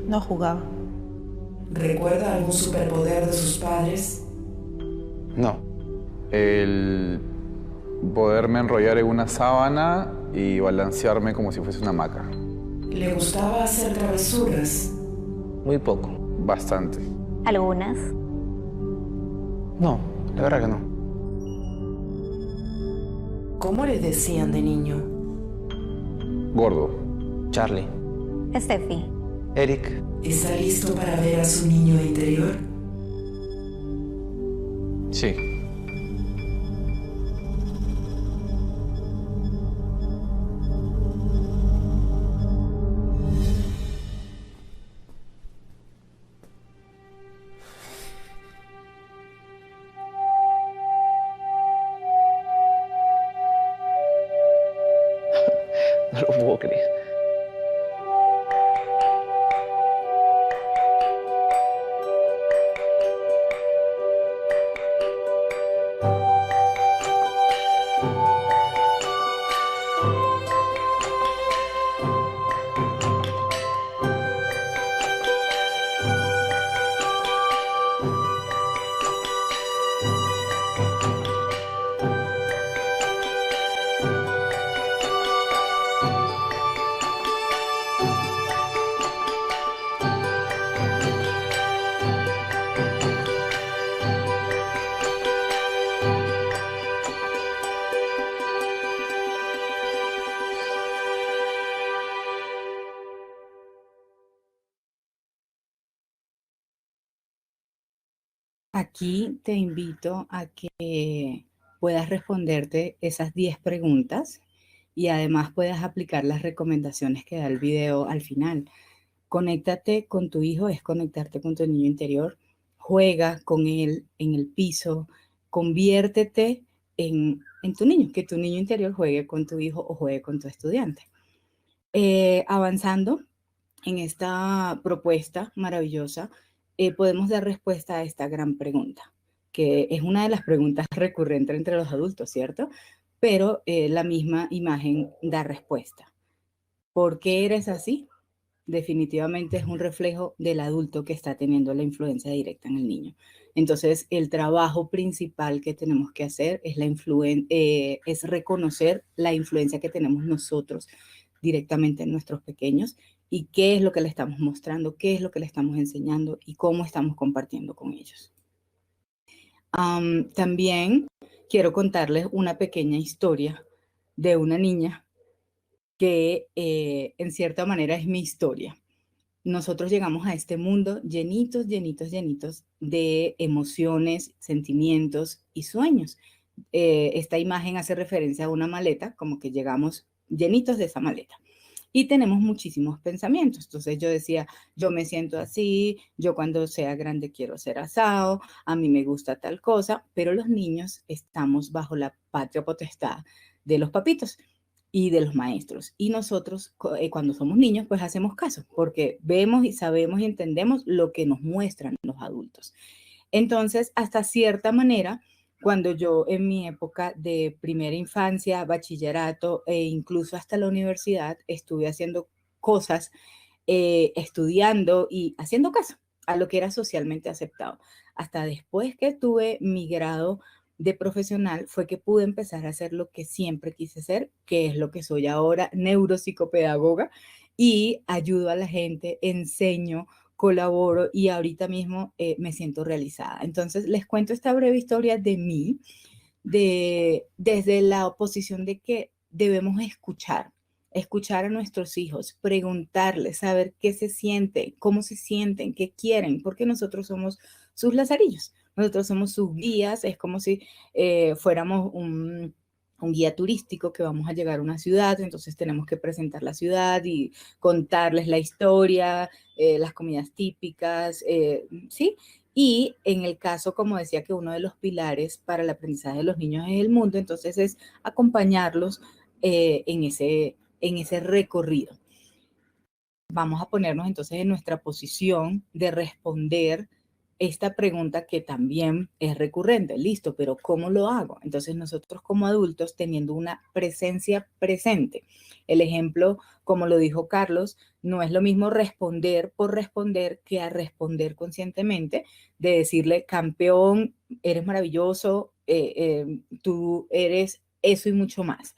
No jugaba. ¿Recuerda algún superpoder de sus padres? No. El poderme enrollar en una sábana y balancearme como si fuese una hamaca. ¿Le gustaba hacer travesuras? Muy poco. Bastante. Algunas. No, la verdad que no. ¿Cómo le decían de niño? Gordo. Charlie. Steffi. Eric. ¿Está listo para ver a su niño interior? Sí. No lo puedo creer. aquí te invito a que puedas responderte esas 10 preguntas y además puedas aplicar las recomendaciones que da el video al final. Conéctate con tu hijo, es conectarte con tu niño interior. Juega con él en el piso. Conviértete en tu niño, que tu niño interior juegue con tu hijo o juegue con tu estudiante. Avanzando en esta propuesta maravillosa, podemos dar respuesta a esta gran pregunta, que es una de las preguntas recurrentes entre los adultos, ¿cierto? Pero la misma imagen da respuesta. ¿Por qué eres así? Definitivamente es un reflejo del adulto que está teniendo la influencia directa en el niño. Entonces, el trabajo principal que tenemos que hacer es, es reconocer la influencia que tenemos nosotros directamente en nuestros pequeños y qué es lo que le estamos mostrando, qué es lo que le estamos enseñando y cómo estamos compartiendo con ellos. También quiero contarles una pequeña historia de una niña que en cierta manera es mi historia. Nosotros llegamos a este mundo llenitos, llenitos, llenitos de emociones, sentimientos y sueños. Esta imagen hace referencia a una maleta, como que llegamos llenitos de esa maleta. Y tenemos muchísimos pensamientos. Entonces yo decía, yo me siento así, yo cuando sea grande quiero ser asado, a mí me gusta tal cosa, pero los niños estamos bajo la patria potestad de los papitos y de los maestros. Y nosotros, cuando somos niños, pues hacemos caso, porque vemos y sabemos y entendemos lo que nos muestran los adultos. Entonces, hasta cierta manera, cuando yo en mi época de primera infancia, bachillerato e incluso hasta la universidad, estuve haciendo cosas, estudiando y haciendo caso a lo que era socialmente aceptado. Hasta después que tuve mi grado de profesional fue que pude empezar a hacer lo que siempre quise ser, que es lo que soy ahora, neuropsicopedagoga, y ayudo a la gente, enseño, colaboro y ahorita mismo me siento realizada. Entonces, les cuento esta breve historia de mí, desde la posición de que debemos escuchar a nuestros hijos, preguntarles, saber qué se siente, cómo se sienten, qué quieren, porque nosotros somos sus lazarillos. Nosotros somos sus guías, es como si fuéramos un guía turístico que vamos a llegar a una ciudad, entonces tenemos que presentar la ciudad y contarles la historia, las comidas típicas, ¿sí? Y en el caso, como decía, que uno de los pilares para el aprendizaje de los niños es el mundo, entonces es acompañarlos en ese recorrido. Vamos a ponernos entonces en nuestra posición de responder esta pregunta que también es recurrente. Listo, pero ¿cómo lo hago? Entonces nosotros como adultos teniendo una presencia presente. El ejemplo, como lo dijo Carlos, no es lo mismo responder por responder que a responder conscientemente, de decirle, campeón, eres maravilloso, tú eres eso y mucho más,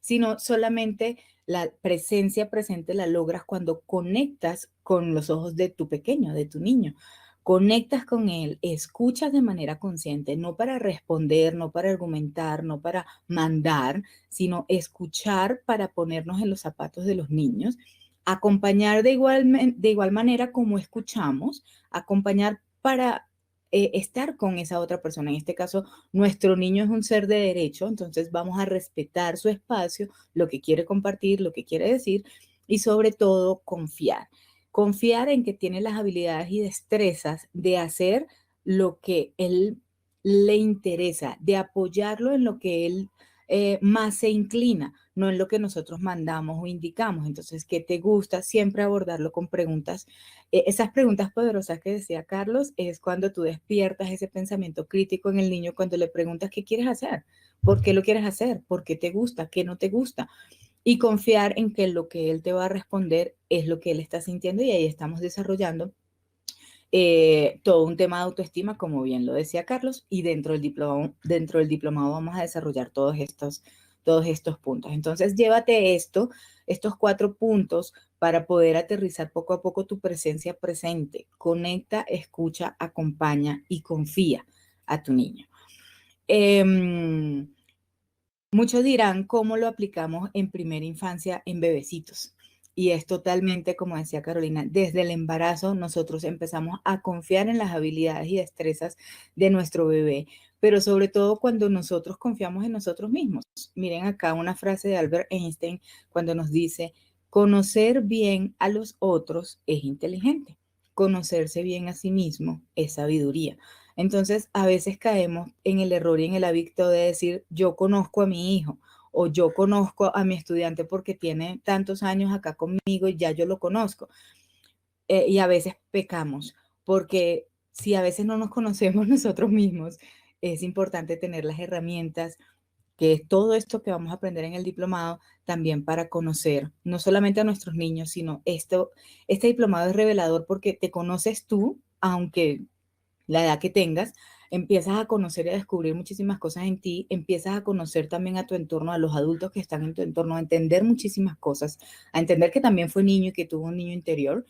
sino solamente la presencia presente la logras cuando conectas con los ojos de tu pequeño, de tu niño. Conectas con él, escuchas de manera consciente, no para responder, no para argumentar, no para mandar, sino escuchar para ponernos en los zapatos de los niños, acompañar de igual manera como escuchamos, acompañar para estar con esa otra persona. En este caso, nuestro niño es un ser de derecho, entonces vamos a respetar su espacio, lo que quiere compartir, lo que quiere decir y sobre todo confiar. Confiar en que tiene las habilidades y destrezas de hacer lo que él le interesa, de apoyarlo en lo que él más se inclina, no en lo que nosotros mandamos o indicamos. Entonces, ¿qué te gusta? Siempre abordarlo con preguntas. Esas preguntas poderosas que decía Carlos es cuando tú despiertas ese pensamiento crítico en el niño, cuando le preguntas qué quieres hacer, por qué lo quieres hacer, por qué te gusta, qué no te gusta. Y confiar en que lo que él te va a responder es lo que él está sintiendo y ahí estamos desarrollando todo un tema de autoestima, como bien lo decía Carlos, y dentro del diplomado vamos a desarrollar todos estos puntos. Entonces, llévate estos 4 puntos para poder aterrizar poco a poco tu presencia presente. Conecta, escucha, acompaña y confía a tu niño. Muchos dirán cómo lo aplicamos en primera infancia en bebecitos. Y es totalmente, como decía Carolina, desde el embarazo nosotros empezamos a confiar en las habilidades y destrezas de nuestro bebé, pero sobre todo cuando nosotros confiamos en nosotros mismos. Miren acá una frase de Albert Einstein cuando nos dice, conocer bien a los otros es inteligente, conocerse bien a sí mismo es sabiduría. Entonces, a veces caemos en el error y en el hábito de decir, yo conozco a mi hijo o yo conozco a mi estudiante porque tiene tantos años acá conmigo y ya yo lo conozco. Y a veces pecamos, porque si a veces no nos conocemos nosotros mismos, es importante tener las herramientas, que es todo esto que vamos a aprender en el diplomado, también para conocer no solamente a nuestros niños, sino este diplomado es revelador porque te conoces tú, aunque la edad que tengas, empiezas a conocer y a descubrir muchísimas cosas en ti, empiezas a conocer también a tu entorno, a los adultos que están en tu entorno, a entender muchísimas cosas, a entender que también fue niño y que tuvo un niño interior,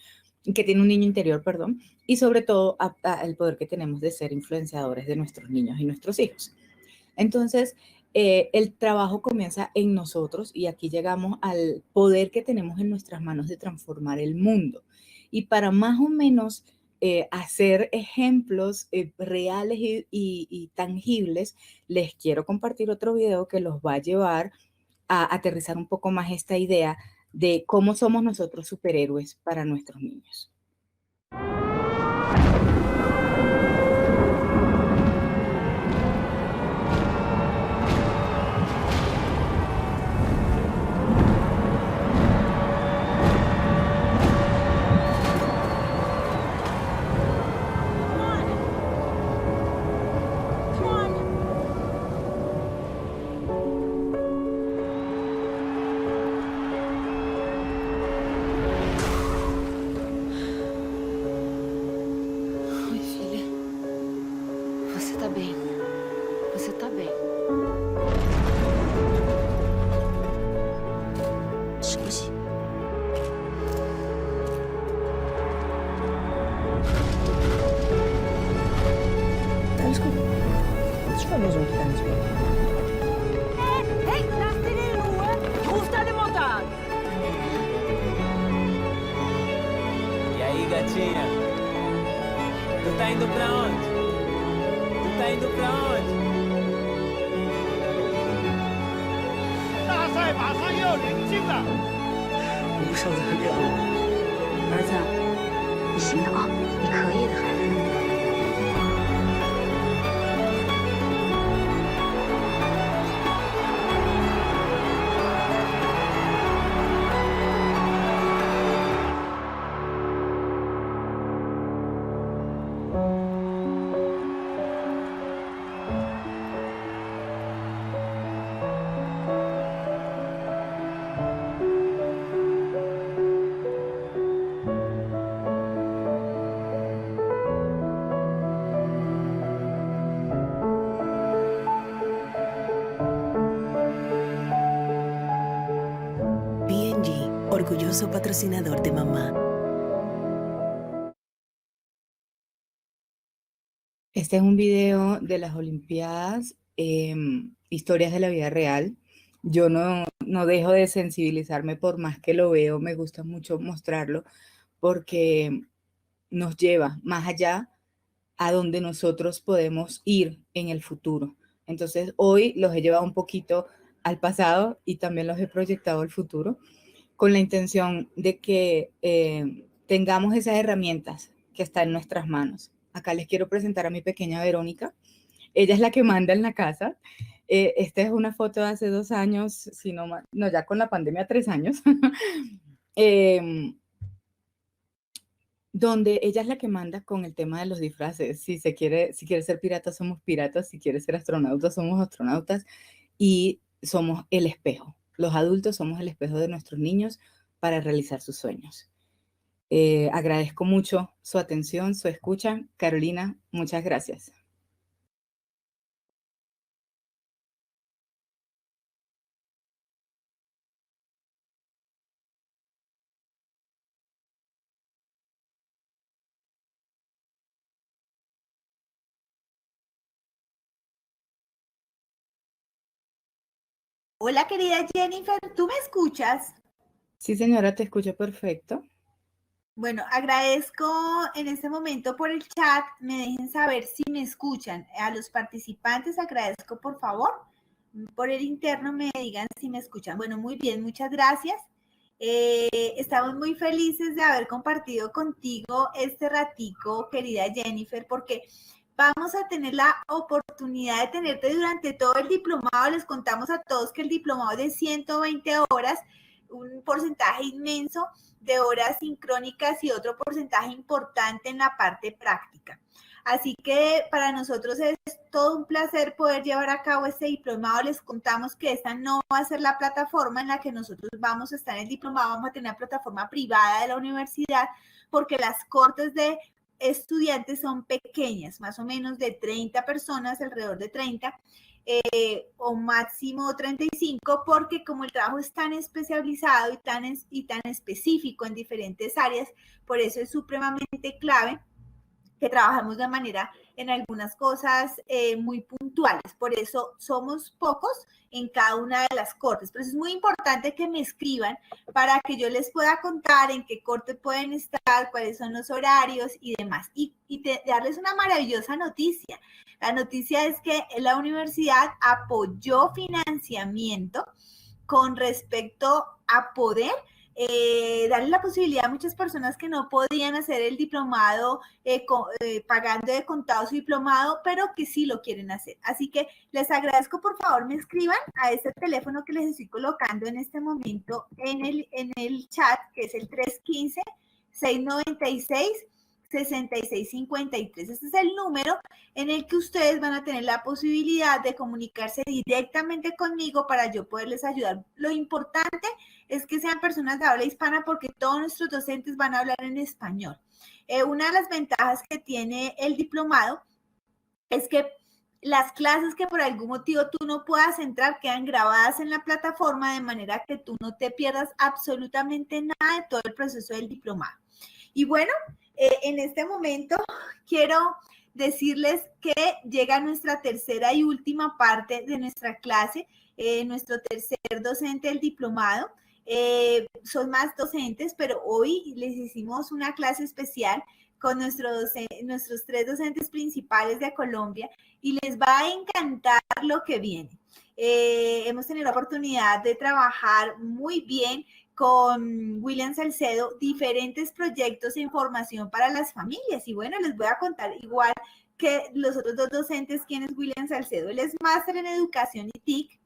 que tiene un niño interior, perdón, y sobre todo el poder que tenemos de ser influenciadores de nuestros niños y nuestros hijos. Entonces, el trabajo comienza en nosotros y aquí llegamos al poder que tenemos en nuestras manos de transformar el mundo. Y para más o menos hacer ejemplos reales y tangibles, les quiero compartir otro video que los va a llevar a aterrizar un poco más esta idea de cómo somos nosotros superhéroes para nuestros niños. Oi, filha. Você tá bem. Você tá bem. 休息。Hej! Lasten är roe! Hostade montad! E aí, gatinha? Tu tá indo pra onde? Tu tá indo pra onde? 大赛马上要临近了，无上的任务。儿子，你行的啊，你可以的，孩子。P&G, orgulloso patrocinador de mamá. Este es un video de las Olimpiadas, historias de la vida real. Yo no dejo de sensibilizarme por más que lo veo, me gusta mucho mostrarlo porque nos lleva más allá a donde nosotros podemos ir en el futuro. Entonces, hoy los he llevado un poquito al pasado y también los he proyectado al futuro con la intención de que tengamos esas herramientas que están en nuestras manos. Acá les quiero presentar a mi pequeña Verónica. Ella es la que manda en la casa. Esta es una foto de hace 2 años, si no, ya con la pandemia 3 años, donde ella es la que manda con el tema de los disfraces. Si quiere ser pirata, somos piratas. Si quiere ser astronauta, somos astronautas. Y somos el espejo. Los adultos somos el espejo de nuestros niños para realizar sus sueños. Agradezco mucho su atención, su escucha. Carolina, muchas gracias. Hola, querida Jennifer, ¿tú me escuchas? Sí, señora, te escucho perfecto. Bueno, agradezco en este momento por el chat, me dejen saber si me escuchan. A los participantes agradezco por favor, por el interno me digan si me escuchan. Bueno, muy bien, muchas gracias. Estamos muy felices de haber compartido contigo este ratico, querida Jennifer, porque vamos a tener la oportunidad de tenerte durante todo el diplomado. Les contamos a todos que el diplomado es de 120 horas, un porcentaje inmenso de horas sincrónicas y otro porcentaje importante en la parte práctica. Así que para nosotros es todo un placer poder llevar a cabo este diplomado. Les contamos que esta no va a ser la plataforma en la que nosotros vamos a estar en el diplomado, vamos a tener una plataforma privada de la universidad porque las cortes de estudiantes son pequeñas, más o menos de 30 personas, alrededor de 30, o máximo 35, porque como el trabajo es tan especializado y tan específico en diferentes áreas, por eso es supremamente clave que trabajamos de manera en algunas cosas muy puntuales. Por eso somos pocos en cada una de las cortes. Pero es muy importante que me escriban para que yo les pueda contar en qué corte pueden estar, cuáles son los horarios y demás. Y darles una maravillosa noticia. La noticia es que la universidad apoyó financiamiento con respecto a poder darle la posibilidad a muchas personas que no podían hacer el diplomado pagando de contado su diplomado, pero que sí lo quieren hacer. Así que les agradezco, por favor, me escriban a este teléfono que les estoy colocando en este momento en el chat, que es el 315-696-6653. Este es el número en el que ustedes van a tener la posibilidad de comunicarse directamente conmigo para yo poderles ayudar. Lo importante es que sean personas de habla hispana porque todos nuestros docentes van a hablar en español. Una de las ventajas que tiene el diplomado es que las clases que por algún motivo tú no puedas entrar quedan grabadas en la plataforma de manera que tú no te pierdas absolutamente nada de todo el proceso del diplomado. Y bueno, en este momento quiero decirles que llega nuestra tercera y última parte de nuestra clase, nuestro tercer docente del diplomado. Son más docentes, pero hoy les hicimos una clase especial con nuestros 3 docentes principales de Colombia y les va a encantar lo que viene. Hemos tenido la oportunidad de trabajar muy bien con William Salcedo diferentes proyectos e información para las familias. Y bueno, les voy a contar igual que los otros 2 docentes quién es William Salcedo. Él es máster en educación y TIC,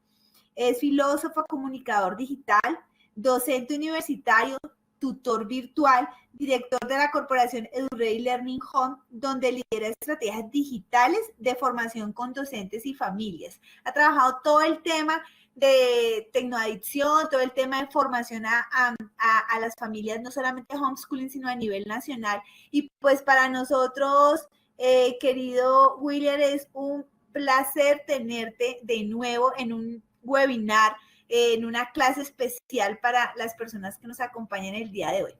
es filósofo, comunicador digital, docente universitario, tutor virtual, director de la corporación EduReady Learning Home, donde lidera estrategias digitales de formación con docentes y familias. Ha trabajado todo el tema de tecnoadicción, todo el tema de formación a las familias, no solamente homeschooling, sino a nivel nacional. Y pues para nosotros, querido William, es un placer tenerte de nuevo en un webinar, en una clase especial para las personas que nos acompañan el día de hoy.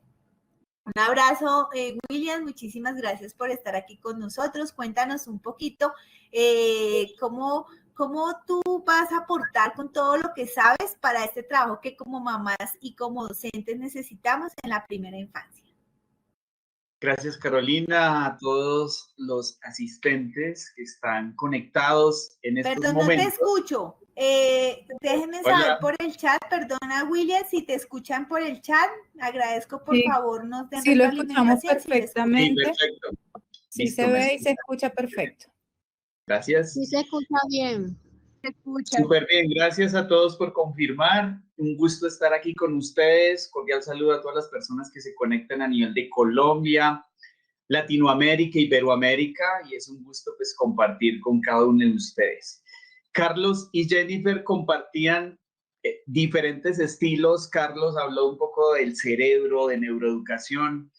Un abrazo, William, muchísimas gracias por estar aquí con nosotros. Cuéntanos un poquito cómo tú vas a aportar con todo lo que sabes para este trabajo que como mamás y como docentes necesitamos en la primera infancia. Gracias, Carolina, a todos los asistentes que están conectados en estos momentos. Perdón, no te escucho. Déjenme saber por el chat, perdona, William, si te escuchan por el chat, agradezco por favor nos den sí, lo escuchamos perfectamente. Sí, perfecto. Sí, Listo, se ve y se escucha perfecto. Gracias. Sí, se escucha bien. Se escucha. Súper bien, gracias a todos por confirmar. Un gusto estar aquí con ustedes. Cordial saludo a todas las personas que se conectan a nivel de Colombia, Latinoamérica, Iberoamérica, y es un gusto pues compartir con cada uno de ustedes. Carlos y Jennifer compartían diferentes estilos. Carlos habló un poco del cerebro, de neuroeducación.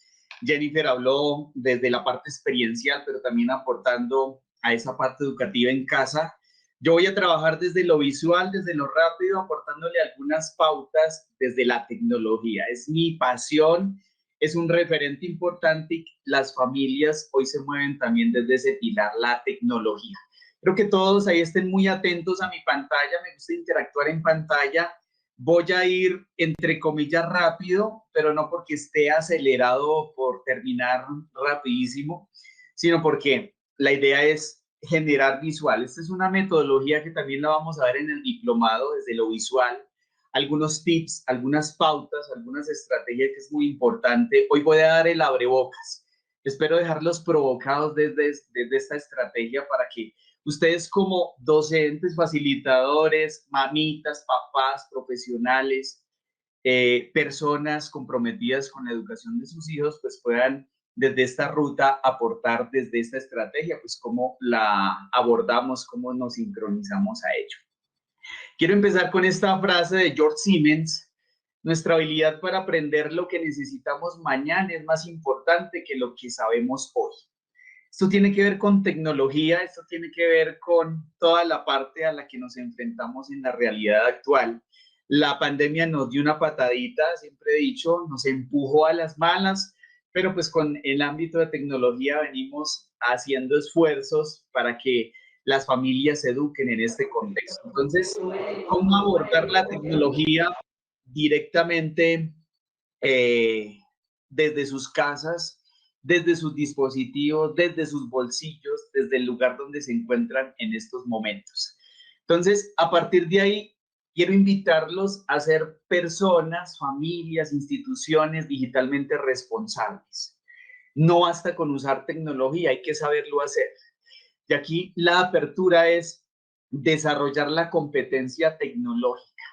Jennifer habló desde la parte experiencial, pero también aportando a esa parte educativa en casa. Yo voy a trabajar desde lo visual, desde lo rápido, aportándole algunas pautas desde la tecnología. Es mi pasión, es un referente importante y las familias hoy se mueven también desde ese pilar, la tecnología. Creo que todos ahí estén muy atentos a mi pantalla, me gusta interactuar en pantalla Voy a ir, entre comillas, rápido, pero no porque esté acelerado por terminar rapidísimo, sino porque la idea es generar visual. Esta es una metodología que también la vamos a ver en el diplomado desde lo visual. Algunos tips, algunas pautas, algunas estrategias que es muy importante. Hoy voy a dar el abrebocas. Espero dejarlos provocados desde esta estrategia para que ustedes como docentes, facilitadores, mamitas, papás, profesionales, personas comprometidas con la educación de sus hijos, pues puedan desde esta ruta aportar desde esta estrategia, pues cómo la abordamos, cómo nos sincronizamos a ello. Quiero empezar con esta frase de George Siemens: nuestra habilidad para aprender lo que necesitamos mañana es más importante que lo que sabemos hoy. Esto tiene que ver con tecnología, esto tiene que ver con toda la parte a la que nos enfrentamos en la realidad actual. La pandemia nos dio una patadita, siempre he dicho, nos empujó a las malas, pero pues con el ámbito de tecnología venimos haciendo esfuerzos para que las familias se eduquen en este contexto. Entonces, ¿cómo abordar la tecnología directamente desde sus casas, desde sus dispositivos, desde sus bolsillos, desde el lugar donde se encuentran en estos momentos? Entonces, a partir de ahí, quiero invitarlos a ser personas, familias, instituciones digitalmente responsables. No basta con usar tecnología, hay que saberlo hacer. Y aquí la apertura es desarrollar la competencia tecnológica.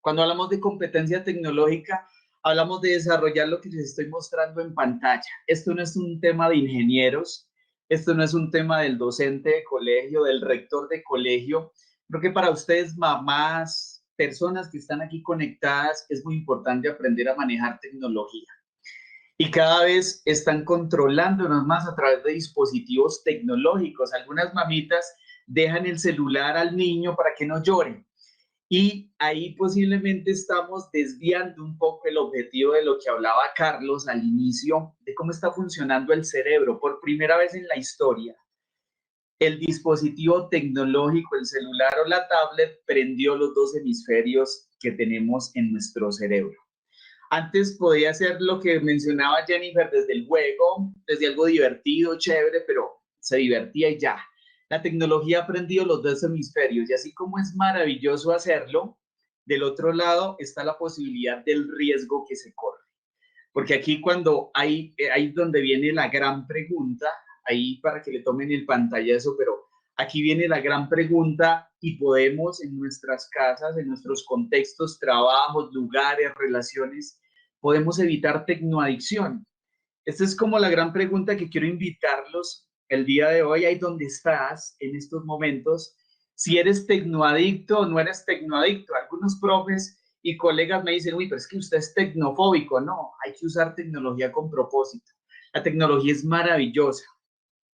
Cuando hablamos de competencia tecnológica, hablamos de desarrollar lo que les estoy mostrando en pantalla. Esto no es un tema de ingenieros, esto no es un tema del docente de colegio, del rector de colegio. Creo que para ustedes, mamás, personas que están aquí conectadas, es muy importante aprender a manejar tecnología. Y cada vez están controlándonos más a través de dispositivos tecnológicos. Algunas mamitas dejan el celular al niño para que no llore. Y ahí posiblemente estamos desviando un poco el objetivo de lo que hablaba Carlos al inicio, de cómo está funcionando el cerebro. Por primera vez en la historia, el dispositivo tecnológico, el celular o la tablet, prendió los dos hemisferios que tenemos en nuestro cerebro. Antes podía ser lo que mencionaba Jennifer, desde el juego, desde algo divertido, chévere, pero se divertía y ya. La tecnología ha prendido los dos hemisferios y así como es maravilloso hacerlo, del otro lado está la posibilidad del riesgo que se corre. Porque aquí cuando ahí donde viene la gran pregunta, ahí para que le tomen el pantallazo, pero aquí viene la gran pregunta y podemos en nuestras casas, en nuestros contextos, trabajos, lugares, relaciones, podemos evitar tecnoadicción. Esta es como la gran pregunta que quiero invitarlos el día de hoy, ahí donde estás en estos momentos, si eres tecnoadicto o no eres tecnoadicto. Algunos profes y colegas me dicen, uy, pero es que usted es tecnofóbico. No, hay que usar tecnología con propósito. La tecnología es maravillosa,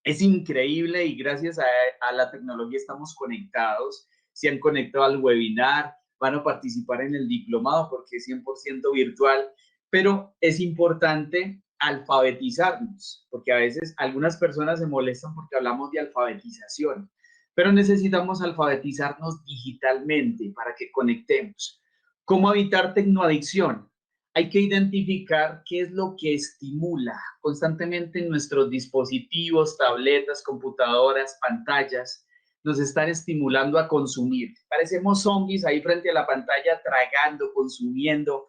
es increíble y gracias a la tecnología estamos conectados. Se han conectado al webinar, van a participar en el diplomado porque es 100% virtual, pero es importante alfabetizarnos, porque a veces algunas personas se molestan porque hablamos de alfabetización, pero necesitamos alfabetizarnos digitalmente para que conectemos. ¿Cómo evitar tecnoadicción? Hay que identificar qué es lo que estimula constantemente en nuestros dispositivos, tabletas, computadoras, pantallas, nos están estimulando a consumir. Parecemos zombies ahí frente a la pantalla, tragando, consumiendo,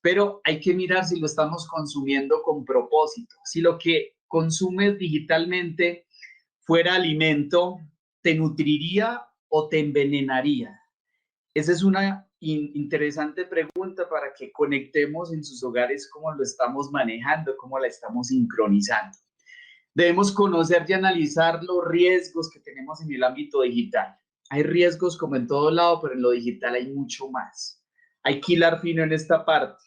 pero hay que mirar si lo estamos consumiendo con propósito. Si lo que consumes digitalmente fuera alimento, ¿te nutriría o te envenenaría? Esa es una interesante pregunta para que conectemos en sus hogares cómo lo estamos manejando, cómo la estamos sincronizando. Debemos conocer y analizar los riesgos que tenemos en el ámbito digital. Hay riesgos como en todo lado, pero en lo digital hay mucho más. Hay que hilar fino en esta parte.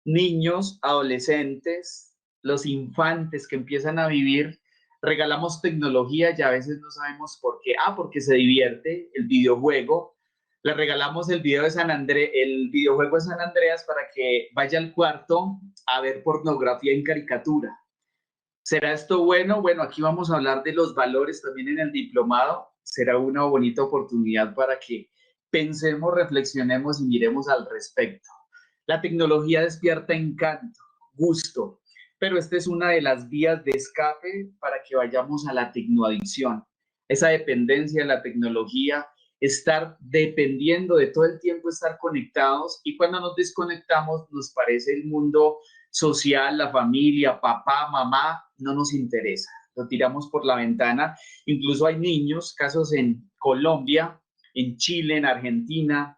Niños, adolescentes, los infantes que empiezan a vivir, regalamos tecnología y a veces no sabemos por qué. Porque se divierte, el videojuego. Le regalamos el videojuego de San Andreas para que vaya al cuarto a ver pornografía en caricatura. ¿Será esto bueno? Bueno, aquí vamos a hablar de los valores también en el diplomado. Será una bonita oportunidad para que pensemos, reflexionemos y miremos al respecto. La tecnología despierta encanto, gusto, pero esta es una de las vías de escape para que vayamos a la tecnoadicción. Esa dependencia de la tecnología, estar dependiendo de todo el tiempo, estar conectados, y cuando nos desconectamos nos parece el mundo social, la familia, papá, mamá, no nos interesa, lo tiramos por la ventana. Incluso hay niños, casos en Colombia, en Chile, en Argentina,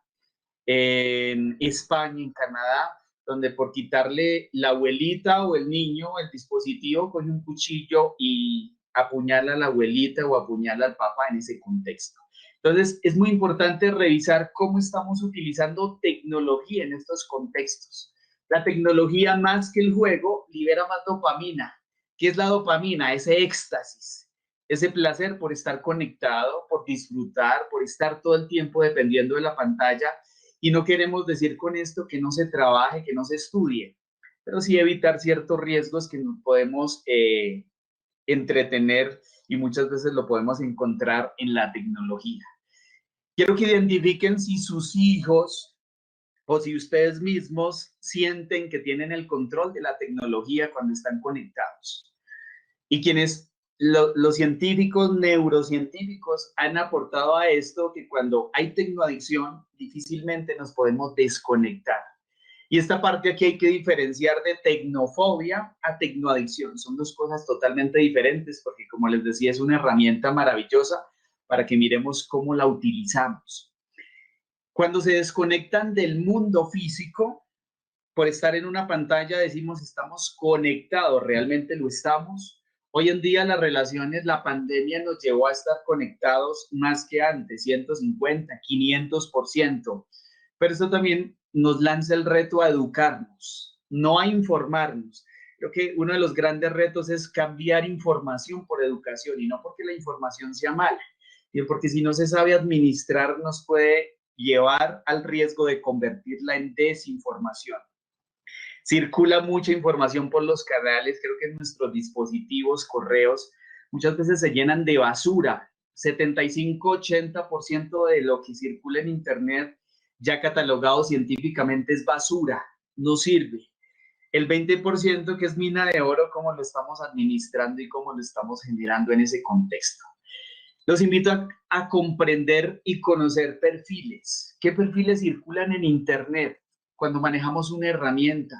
en España, en Canadá, donde por quitarle la abuelita o el niño el dispositivo, coge un cuchillo y apuñala a la abuelita o apuñala al papá en ese contexto. Entonces, es muy importante revisar cómo estamos utilizando tecnología en estos contextos. La tecnología, más que el juego, libera más dopamina. ¿Qué es la dopamina? Ese éxtasis, ese placer por estar conectado, por disfrutar, por estar todo el tiempo dependiendo de la pantalla. Y no queremos decir con esto que no se trabaje, que no se estudie, pero sí evitar ciertos riesgos que nos podemos entretener, y muchas veces lo podemos encontrar en la tecnología. Quiero que identifiquen si sus hijos o si ustedes mismos sienten que tienen el control de la tecnología cuando están conectados. Y quienes, los científicos, neurocientíficos, han aportado a esto que cuando hay tecnoadicción, difícilmente nos podemos desconectar. Y esta parte aquí hay que diferenciar de tecnofobia a tecnoadicción. Son dos cosas totalmente diferentes porque, como les decía, es una herramienta maravillosa para que miremos cómo la utilizamos. Cuando se desconectan del mundo físico, por estar en una pantalla decimos estamos conectados, ¿realmente lo estamos? Hoy en día las relaciones, la pandemia nos llevó a estar conectados más que antes, 150, 500%. Pero eso también nos lanza el reto a educarnos, no a informarnos. Creo que uno de los grandes retos es cambiar información por educación, y no porque la información sea mala, sino porque si no se sabe administrar nos puede llevar al riesgo de convertirla en desinformación. Circula mucha información por los canales, creo que en nuestros dispositivos, correos, muchas veces se llenan de basura. 75-80% de lo que circula en Internet, ya catalogado científicamente, es basura, no sirve. El 20% que es mina de oro, cómo lo estamos administrando y cómo lo estamos generando en ese contexto. Los invito a comprender y conocer perfiles. ¿Qué perfiles circulan en Internet cuando manejamos una herramienta?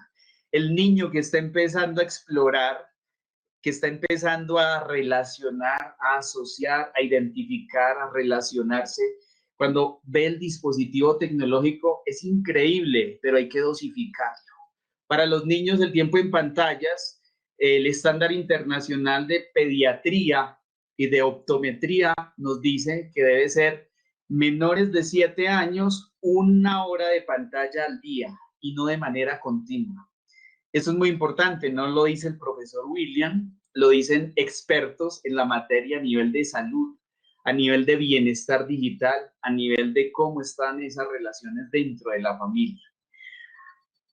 El niño que está empezando a explorar, que está empezando a relacionar, a asociar, a identificar, a relacionarse, cuando ve el dispositivo tecnológico es increíble, pero hay que dosificarlo. Para los niños, el tiempo en pantallas, el estándar internacional de pediatría y de optometría nos dice que debe ser menores de 7 años, 1 hora de pantalla al día y no de manera continua. Eso es muy importante, no lo dice el profesor William, lo dicen expertos en la materia a nivel de salud, a nivel de bienestar digital, a nivel de cómo están esas relaciones dentro de la familia.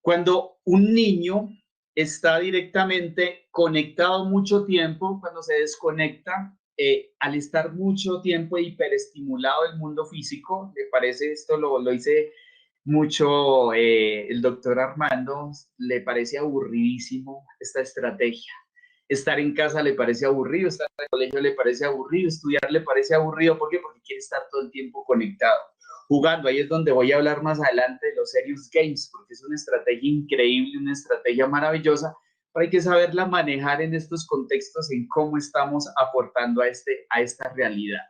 Cuando un niño está directamente conectado mucho tiempo, cuando se desconecta, al estar mucho tiempo hiperestimulado el mundo físico, le parece, esto lo dice mucho el doctor Armando, le parece aburridísimo esta estrategia. Estar en casa le parece aburrido, estar en el colegio le parece aburrido, estudiar le parece aburrido. ¿Por qué? Porque quiere estar todo el tiempo conectado, jugando. Ahí es donde voy a hablar más adelante de los serious games, porque es una estrategia increíble, una estrategia maravillosa, pero hay que saberla manejar en estos contextos, en cómo estamos aportando a esta realidad.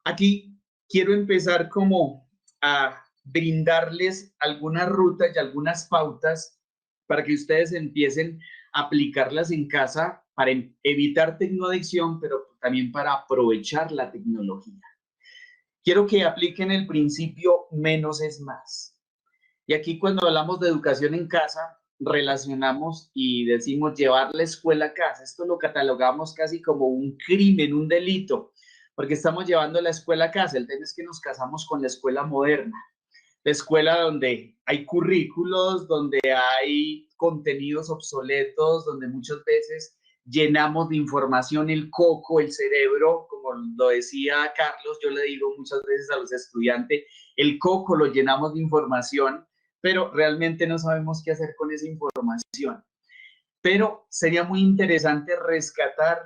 Aquí quiero empezar como a brindarles algunas rutas y algunas pautas para que ustedes empiecen a aplicarlas en casa para evitar tecnoadicción, pero también para aprovechar la tecnología. Quiero que apliquen el principio menos es más. Y aquí cuando hablamos de educación en casa, relacionamos y decimos llevar la escuela a casa. Esto lo catalogamos casi como un crimen, un delito, porque estamos llevando la escuela a casa. El tema es que nos casamos con la escuela moderna. La escuela donde hay currículos, donde hay contenidos obsoletos, donde muchas veces llenamos de información el coco, el cerebro, como lo decía Carlos, yo le digo muchas veces a los estudiantes, el coco lo llenamos de información, pero realmente no sabemos qué hacer con esa información. Pero sería muy interesante rescatar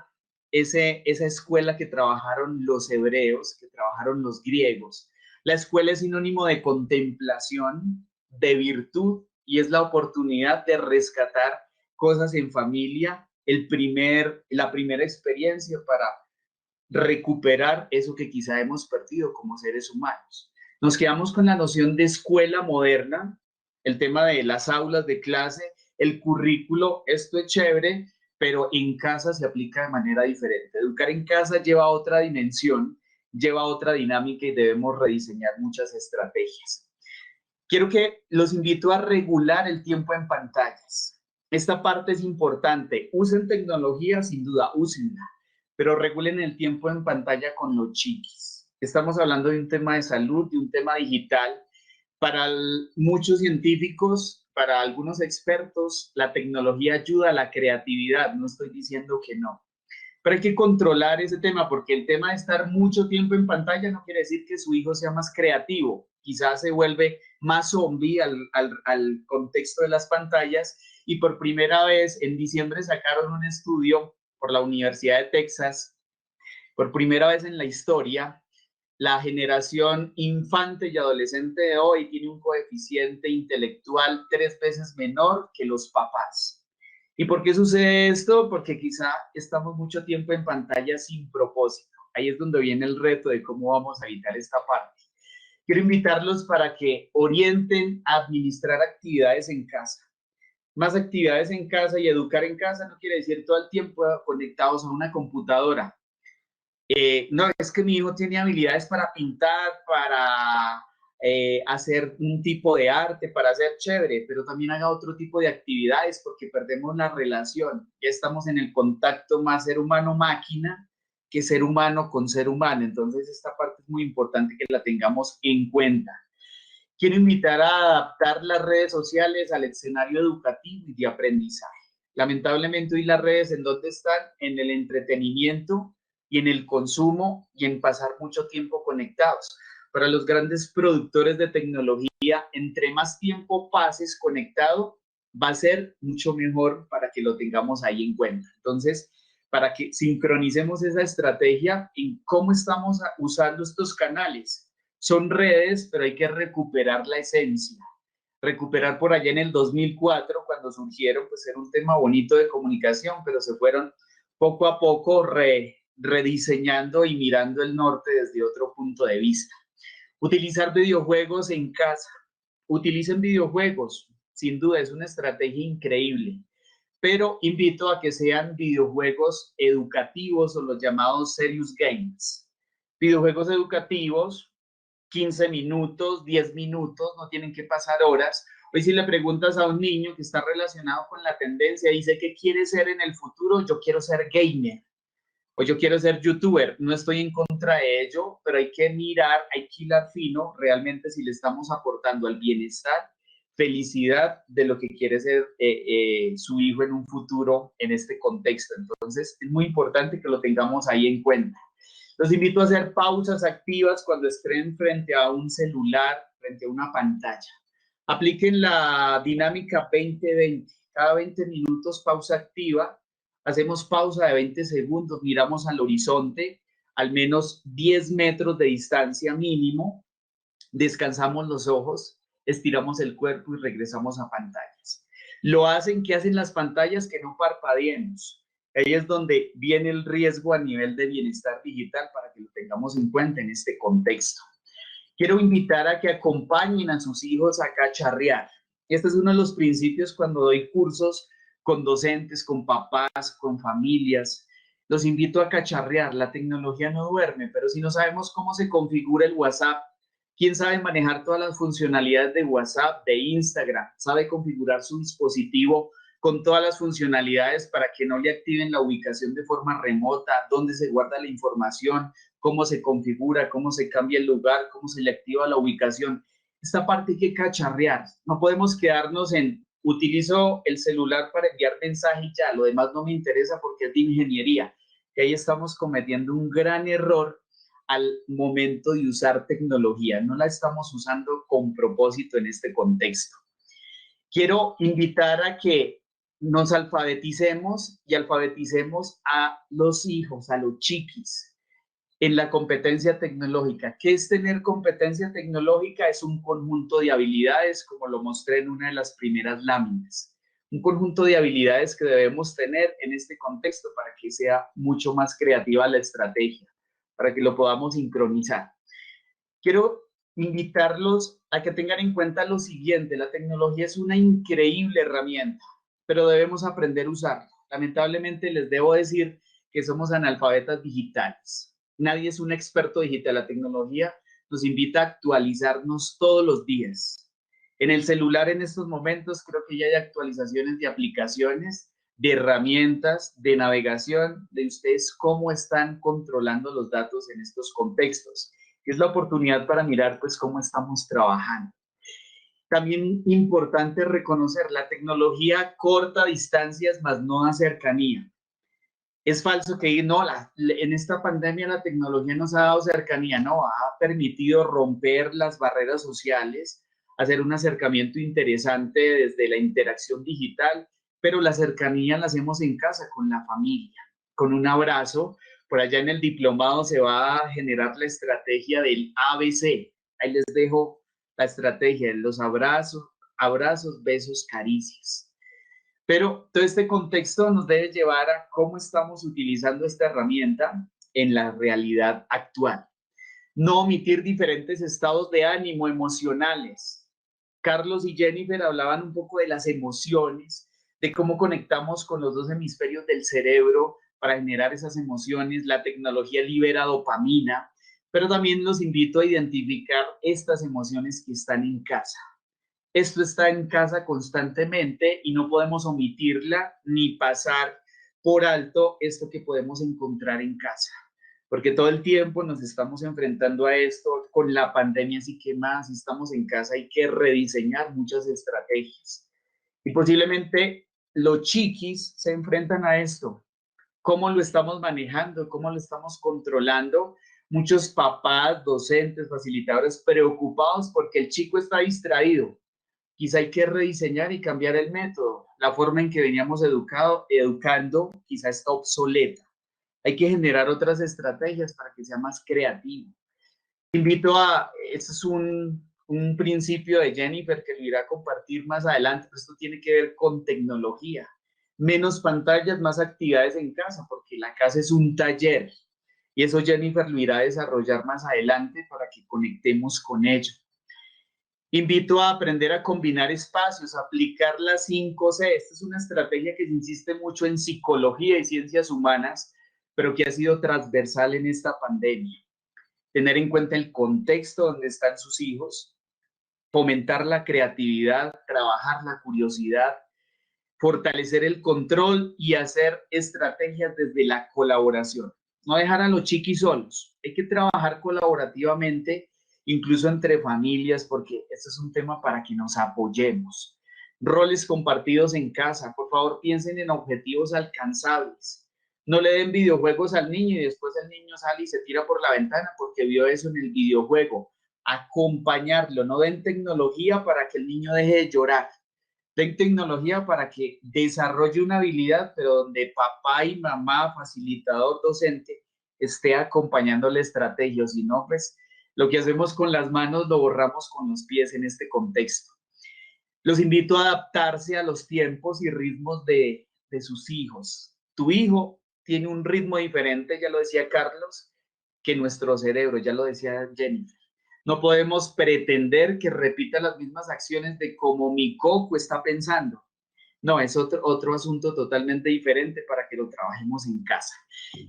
esa escuela que trabajaron los hebreos, que trabajaron los griegos. La escuela es sinónimo de contemplación, de virtud, y es la oportunidad de rescatar cosas en familia, la primera experiencia para recuperar eso que quizá hemos perdido como seres humanos. Nos quedamos con la noción de escuela moderna, el tema de las aulas de clase, el currículo, esto es chévere, pero en casa se aplica de manera diferente. Educar en casa lleva a otra dimensión, lleva a otra dinámica y debemos rediseñar muchas estrategias. Los invito a regular el tiempo en pantallas. Esta parte es importante. Usen tecnología, sin duda, úsenla, pero regulen el tiempo en pantalla con los chiquis. Estamos hablando de un tema de salud, de un tema digital. Para muchos científicos, para algunos expertos, la tecnología ayuda a la creatividad. No estoy diciendo que no. Pero hay que controlar ese tema, porque el tema de estar mucho tiempo en pantalla no quiere decir que su hijo sea más creativo. Quizás se vuelve más zombie al contexto de las pantallas. Y por primera vez, en diciembre sacaron un estudio por la Universidad de Texas. Por primera vez en la historia, la generación infante y adolescente de hoy tiene un coeficiente intelectual 3 veces menor que los papás. ¿Y por qué sucede esto? Porque quizá estamos mucho tiempo en pantalla sin propósito. Ahí es donde viene el reto de cómo vamos a evitar esta parte. Quiero invitarlos para que orienten a administrar actividades en casa. Más actividades en casa y educar en casa no quiere decir todo el tiempo conectados a una computadora. No, es que mi hijo tiene habilidades para pintar, para hacer un tipo de arte, para hacer chévere, pero también haga otro tipo de actividades porque perdemos la relación. Ya estamos en el contacto más ser humano-máquina que ser humano con ser humano. Entonces esta parte es muy importante que la tengamos en cuenta. Quiero invitar a adaptar las redes sociales al escenario educativo y de aprendizaje. Lamentablemente hoy las redes, ¿en dónde están? En el entretenimiento y en el consumo y en pasar mucho tiempo conectados. Para los grandes productores de tecnología, entre más tiempo pases conectado, va a ser mucho mejor para que lo tengamos ahí en cuenta. Entonces, para que sincronicemos esa estrategia en cómo estamos usando estos canales. Son redes, pero hay que recuperar la esencia. Recuperar por allá en el 2004, cuando surgieron, pues era un tema bonito de comunicación, pero se fueron poco a poco rediseñando y mirando el norte desde otro punto de vista. Utilizar videojuegos en casa. Utilicen videojuegos, sin duda es una estrategia increíble, pero invito a que sean videojuegos educativos o los llamados serious games. Videojuegos educativos, 15 minutos, 10 minutos, no tienen que pasar horas. Hoy si le preguntas a un niño que está relacionado con la tendencia, dice ¿qué quiere ser en el futuro? Yo quiero ser gamer. O yo quiero ser youtuber, no estoy en contra de ello, pero hay que mirar, hay que hilar fino realmente si le estamos aportando al bienestar, felicidad de lo que quiere ser su hijo en un futuro en este contexto. Entonces es muy importante que lo tengamos ahí en cuenta. Los invito a hacer pausas activas cuando estén frente a un celular, frente a una pantalla. Apliquen la dinámica 20-20, cada 20 minutos pausa activa. Hacemos pausa de 20 segundos, miramos al horizonte, al menos 10 metros de distancia mínimo, descansamos los ojos, estiramos el cuerpo y regresamos a pantallas. ¿Qué hacen las pantallas? Que no parpadeemos. Ahí es donde viene el riesgo a nivel de bienestar digital para que lo tengamos en cuenta en este contexto. Quiero invitar a que acompañen a sus hijos a cacharrear. Este es uno de los principios cuando doy cursos con docentes, con papás, con familias. Los invito a cacharrear. La tecnología no duerme, pero si no sabemos cómo se configura el WhatsApp, ¿quién sabe manejar todas las funcionalidades de WhatsApp, de Instagram? ¿Sabe configurar su dispositivo con todas las funcionalidades para que no le activen la ubicación de forma remota? ¿Dónde se guarda la información? ¿Cómo se configura? ¿Cómo se cambia el lugar? ¿Cómo se le activa la ubicación? Esta parte hay que cacharrear. No podemos quedarnos en utilizo el celular para enviar mensajes y ya, lo demás no me interesa porque es de ingeniería. Que ahí estamos cometiendo un gran error al momento de usar tecnología, no la estamos usando con propósito en este contexto. Quiero invitar a que nos alfabeticemos y alfabeticemos a los hijos, a los chiquis, en la competencia tecnológica. ¿Qué es tener competencia tecnológica? Es un conjunto de habilidades, como lo mostré en una de las primeras láminas. Un conjunto de habilidades que debemos tener en este contexto para que sea mucho más creativa la estrategia, para que lo podamos sincronizar. Quiero invitarlos a que tengan en cuenta lo siguiente: la tecnología es una increíble herramienta, pero debemos aprender a usarla. Lamentablemente les debo decir que somos analfabetas digitales. Nadie es un experto digital. La tecnología nos invita a actualizarnos todos los días. En el celular en estos momentos creo que ya hay actualizaciones de aplicaciones, de herramientas, de navegación, de ustedes cómo están controlando los datos en estos contextos. Es la oportunidad para mirar pues cómo estamos trabajando. También importante reconocer, la tecnología corta distancias, más no da cercanía. Es falso que no, en esta pandemia la tecnología nos ha dado cercanía, no, ha permitido romper las barreras sociales, hacer un acercamiento interesante desde la interacción digital, pero la cercanía la hacemos en casa, con la familia, con un abrazo. Por allá en el diplomado se va a generar la estrategia del ABC. Ahí les dejo la estrategia de los abrazos, besos, caricias. Pero todo este contexto nos debe llevar a cómo estamos utilizando esta herramienta en la realidad actual. No omitir diferentes estados de ánimo emocionales. Carlos y Jennifer hablaban un poco de las emociones, de cómo conectamos con los dos hemisferios del cerebro para generar esas emociones. La tecnología libera dopamina, pero también los invito a identificar estas emociones que están en casa. Esto está en casa constantemente y no podemos omitirla ni pasar por alto esto que podemos encontrar en casa, porque todo el tiempo nos estamos enfrentando a esto con la pandemia, así que más, si estamos en casa hay que rediseñar muchas estrategias. Y posiblemente los chiquis se enfrentan a esto. ¿Cómo lo estamos manejando? ¿Cómo lo estamos controlando? Muchos papás, docentes, facilitadores preocupados porque el chico está distraído. Quizá hay que rediseñar y cambiar el método. La forma en que veníamos educando quizá está obsoleta. Hay que generar otras estrategias para que sea más creativo. Invito a, este es un principio de Jennifer que lo irá a compartir más adelante, pero esto tiene que ver con tecnología. Menos pantallas, más actividades en casa, porque la casa es un taller. Y eso Jennifer lo irá a desarrollar más adelante para que conectemos con ello. Invito a aprender a combinar espacios, a aplicar las 5C. Esta es una estrategia que se insiste mucho en psicología y ciencias humanas, pero que ha sido transversal en esta pandemia. Tener en cuenta el contexto donde están sus hijos, fomentar la creatividad, trabajar la curiosidad, fortalecer el control y hacer estrategias desde la colaboración. No dejar a los chiquis solos. Hay que trabajar colaborativamente, incluso entre familias, porque esto es un tema para que nos apoyemos. Roles compartidos en casa. Por favor, piensen en objetivos alcanzables. No le den videojuegos al niño y después el niño sale y se tira por la ventana porque vio eso en el videojuego. Acompañarlo. No den tecnología para que el niño deje de llorar. Den tecnología para que desarrolle una habilidad, pero donde papá y mamá, facilitador, docente, esté acompañando la estrategia. Si no, pues lo que hacemos con las manos lo borramos con los pies en este contexto. Los invito a adaptarse a los tiempos y ritmos de sus hijos. Tu hijo tiene un ritmo diferente, ya lo decía Carlos, que nuestro cerebro, ya lo decía Jennifer. No podemos pretender que repita las mismas acciones de cómo mi coco está pensando. No, es otro asunto totalmente diferente para que lo trabajemos en casa.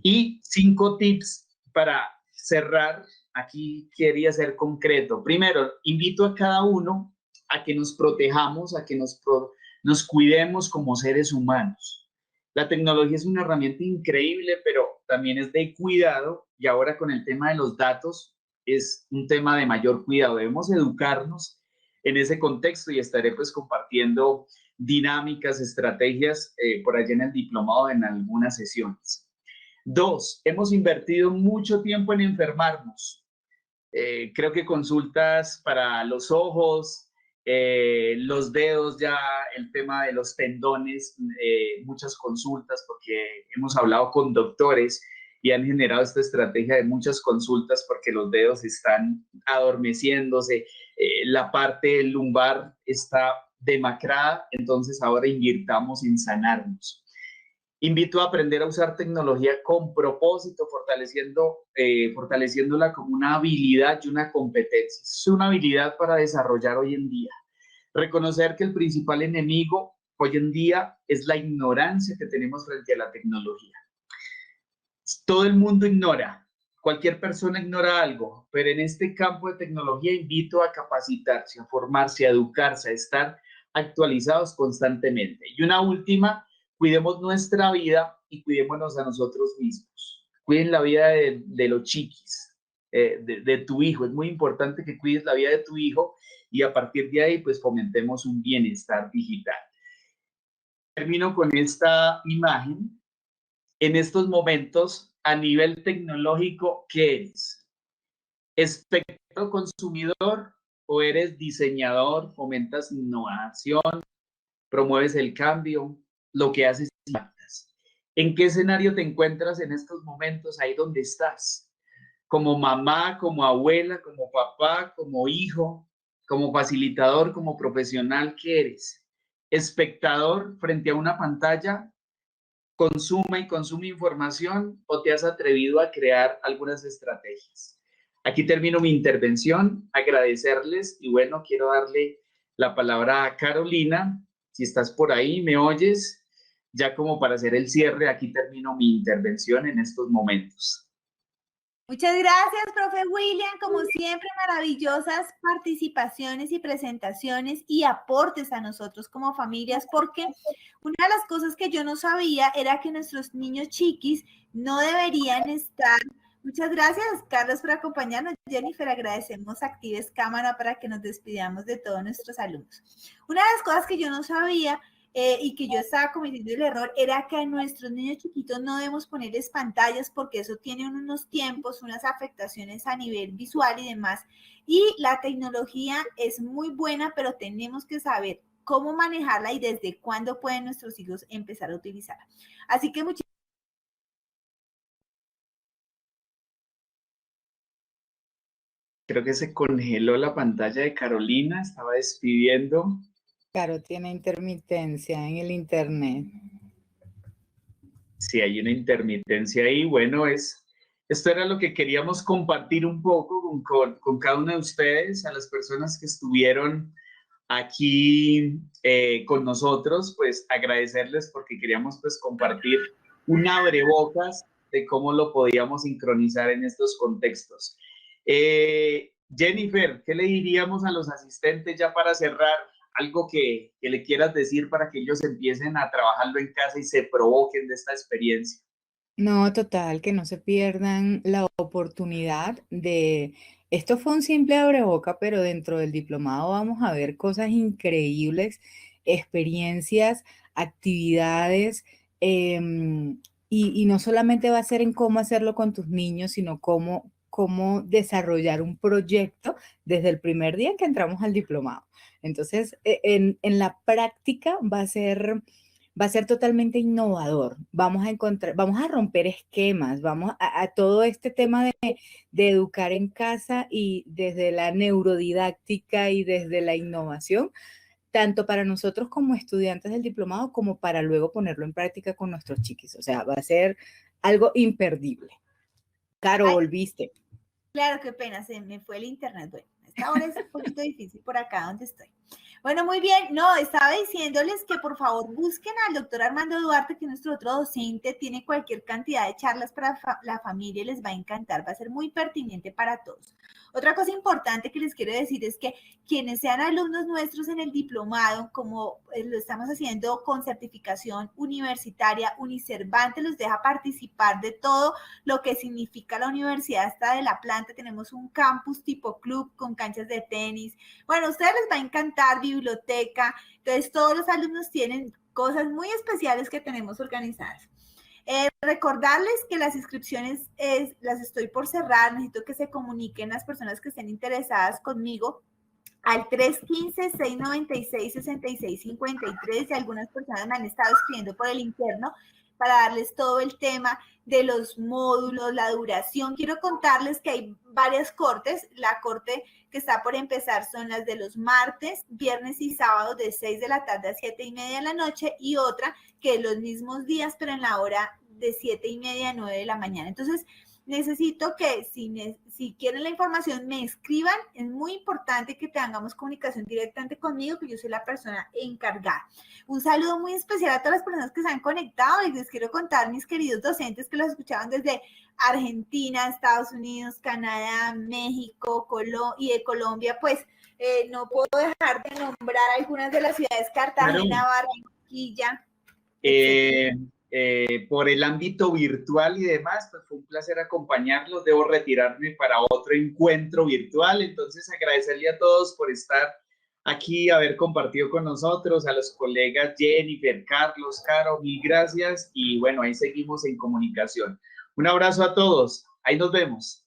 Y 5 tips para cerrar. Aquí quería ser concreto. Primero, invito a cada uno a que nos protejamos, a que nos cuidemos como seres humanos. La tecnología es una herramienta increíble, pero también es de cuidado, y ahora con el tema de los datos es un tema de mayor cuidado. Debemos educarnos en ese contexto y estaré pues compartiendo dinámicas, estrategias por allá en el diplomado en algunas sesiones. 2, hemos invertido mucho tiempo en enfermarnos. Creo que consultas para los ojos, los dedos, ya el tema de los tendones, muchas consultas porque hemos hablado con doctores y han generado esta estrategia de muchas consultas porque los dedos están adormeciéndose, la parte lumbar está demacrada, entonces ahora invirtamos en sanarnos. Invito a aprender a usar tecnología con propósito, fortaleciéndola como una habilidad y una competencia. Es una habilidad para desarrollar hoy en día. Reconocer que el principal enemigo hoy en día es la ignorancia que tenemos frente a la tecnología. Todo el mundo ignora, cualquier persona ignora algo, pero en este campo de tecnología invito a capacitarse, a formarse, a educarse, a estar actualizados constantemente. Y una última, cuidemos nuestra vida y cuidémonos a nosotros mismos. Cuiden la vida de los chiquis, de tu hijo. Es muy importante que cuides la vida de tu hijo y a partir de ahí, pues fomentemos un bienestar digital. Termino con esta imagen. En estos momentos, a nivel tecnológico, ¿qué eres? ¿Espectador consumidor o eres diseñador, fomentas innovación, promueves el cambio, lo que haces impactas? ¿En qué escenario te encuentras en estos momentos, ahí donde estás? Como mamá, como abuela, como papá, como hijo, como facilitador, como profesional, ¿qué eres? ¿Espectador frente a una pantalla? ¿Consume información o te has atrevido a crear algunas estrategias? Aquí termino mi intervención, agradecerles y bueno, quiero darle la palabra a Carolina. Si estás por ahí, me oyes, ya como para hacer el cierre, aquí termino mi intervención en estos momentos. Muchas gracias, profe William. Como siempre, maravillosas participaciones y presentaciones y aportes a nosotros como familias, porque una de las cosas que yo no sabía era que nuestros niños chiquis no deberían estar. Muchas gracias, Carlos, por acompañarnos. Jennifer, agradecemos Actives Cámara para que nos despidamos de todos nuestros alumnos. Una de las cosas que yo no sabía y que yo estaba cometiendo el error era que a nuestros niños chiquitos no debemos ponerles pantallas porque eso tiene unos tiempos, unas afectaciones a nivel visual y demás. Y la tecnología es muy buena, pero tenemos que saber cómo manejarla y desde cuándo pueden nuestros hijos empezar a utilizarla. Así que Creo que se congeló la pantalla de Carolina, estaba despidiendo. Claro, tiene intermitencia en el internet. Sí, hay una intermitencia ahí. Bueno, esto era lo que queríamos compartir un poco con cada uno de ustedes, a las personas que estuvieron aquí con nosotros, pues agradecerles porque queríamos pues compartir un abrebocas de cómo lo podíamos sincronizar en estos contextos. Jennifer, ¿qué le diríamos a los asistentes ya para cerrar? Algo que le quieras decir para que ellos empiecen a trabajarlo en casa y se provoquen de esta experiencia. No, total, que no se pierdan la oportunidad de... Esto fue un simple abreboca, pero dentro del diplomado vamos a ver cosas increíbles, experiencias, actividades, y no solamente va a ser en cómo hacerlo con tus niños, sino cómo desarrollar un proyecto desde el primer día en que entramos al diplomado. Entonces, en la práctica va a ser totalmente innovador. Vamos a romper esquemas, vamos a todo este tema de educar en casa y desde la neurodidáctica y desde la innovación, tanto para nosotros como estudiantes del diplomado, como para luego ponerlo en práctica con nuestros chiquis. O sea, va a ser algo imperdible. Caro, volviste. Claro, qué pena, se me fue el internet. Bueno, esta hora es un poquito difícil por acá donde estoy. Bueno, muy bien. No, estaba diciéndoles que por favor busquen al doctor Armando Duarte, que es nuestro otro docente, tiene cualquier cantidad de charlas para la familia y les va a encantar, va a ser muy pertinente para todos. Otra cosa importante que les quiero decir es que quienes sean alumnos nuestros en el diplomado, como lo estamos haciendo con certificación universitaria, Unicervantes los deja participar de todo lo que significa la universidad hasta de la planta. Tenemos un campus tipo club con canchas de tenis. Bueno, a ustedes les va a encantar, biblioteca. Entonces, todos los alumnos tienen cosas muy especiales que tenemos organizadas. Recordarles que las inscripciones las estoy por cerrar. Necesito que se comuniquen las personas que estén interesadas conmigo al 315-696-6653 y algunas personas me han estado escribiendo por el interno para darles todo el tema de los módulos, la duración. Quiero contarles que hay varias cortes. La corte que está por empezar son las de los martes, viernes y sábados de 6 de la tarde a 7:30 de la noche y otra que los mismos días, pero en la hora de 7:30 a 9 de la mañana. Entonces, necesito que si quieren la información me escriban. Es muy importante que tengamos comunicación directamente conmigo, que yo soy la persona encargada. Un saludo muy especial a todas las personas que se han conectado y les quiero contar, mis queridos docentes que los escuchaban desde Argentina, Estados Unidos, Canadá, México, y de Colombia, pues no puedo dejar de nombrar algunas de las ciudades: Cartagena, Barranquilla. Por el ámbito virtual y demás, pues fue un placer acompañarlos. Debo retirarme para otro encuentro virtual, entonces agradecerle a todos por estar aquí, haber compartido con nosotros, a los colegas Jennifer, Carlos, Caro, mil gracias y bueno, ahí seguimos en comunicación. Un abrazo a todos, ahí nos vemos.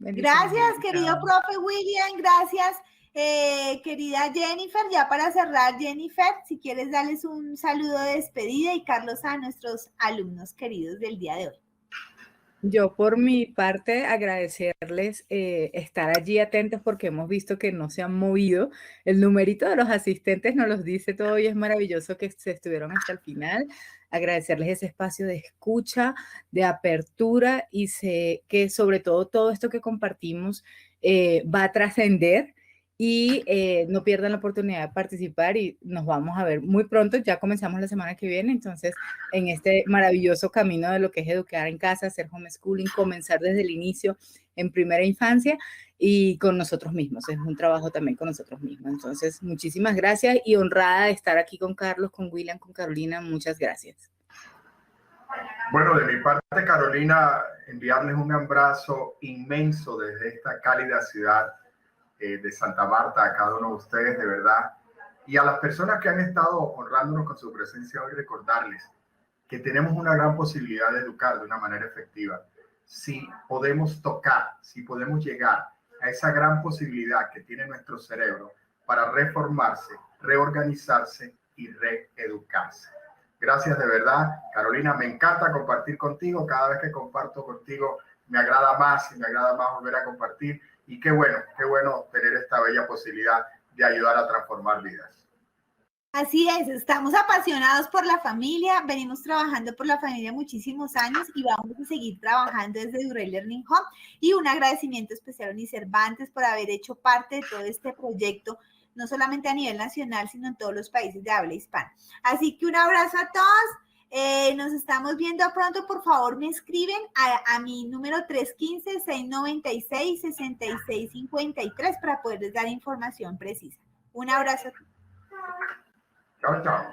Gracias, querido profe William, gracias. Querida Jennifer, ya para cerrar, Jennifer, si quieres darles un saludo de despedida y Carlos a nuestros alumnos queridos del día de hoy. Yo por mi parte agradecerles estar allí atentos porque hemos visto que no se han movido. El numerito de los asistentes nos los dice todo y es maravilloso que se estuvieron hasta el final. Agradecerles ese espacio de escucha, de apertura y sé que sobre todo esto que compartimos va a trascender. Y no pierdan la oportunidad de participar y nos vamos a ver muy pronto. Ya comenzamos la semana que viene, entonces en este maravilloso camino de lo que es educar en casa, hacer homeschooling, comenzar desde el inicio en primera infancia y con nosotros mismos. Es un trabajo también con nosotros mismos. Entonces, muchísimas gracias y honrada de estar aquí con Carlos, con William, con Carolina. Muchas gracias. Bueno, de mi parte, Carolina, enviarles un abrazo inmenso desde esta cálida ciudad de Santa Marta a cada uno de ustedes, de verdad. Y a las personas que han estado honrándonos con su presencia hoy, recordarles que tenemos una gran posibilidad de educar de una manera efectiva. Si podemos tocar, si podemos llegar a esa gran posibilidad que tiene nuestro cerebro para reformarse, reorganizarse y reeducarse. Gracias de verdad, Carolina. Me encanta compartir contigo. Cada vez que comparto contigo me agrada más y me agrada más volver a compartir. Y qué bueno tener esta bella posibilidad de ayudar a transformar vidas. Así es, estamos apasionados por la familia, venimos trabajando por la familia muchísimos años y vamos a seguir trabajando desde Durrell Learning Hub. Y un agradecimiento especial a Unicervantes por haber hecho parte de todo este proyecto, no solamente a nivel nacional, sino en todos los países de habla hispana. Así que un abrazo a todos. Nos estamos viendo pronto. Por favor, me escriben a mi número 315-696-6653 para poderles dar información precisa. Un abrazo. Chao, chao.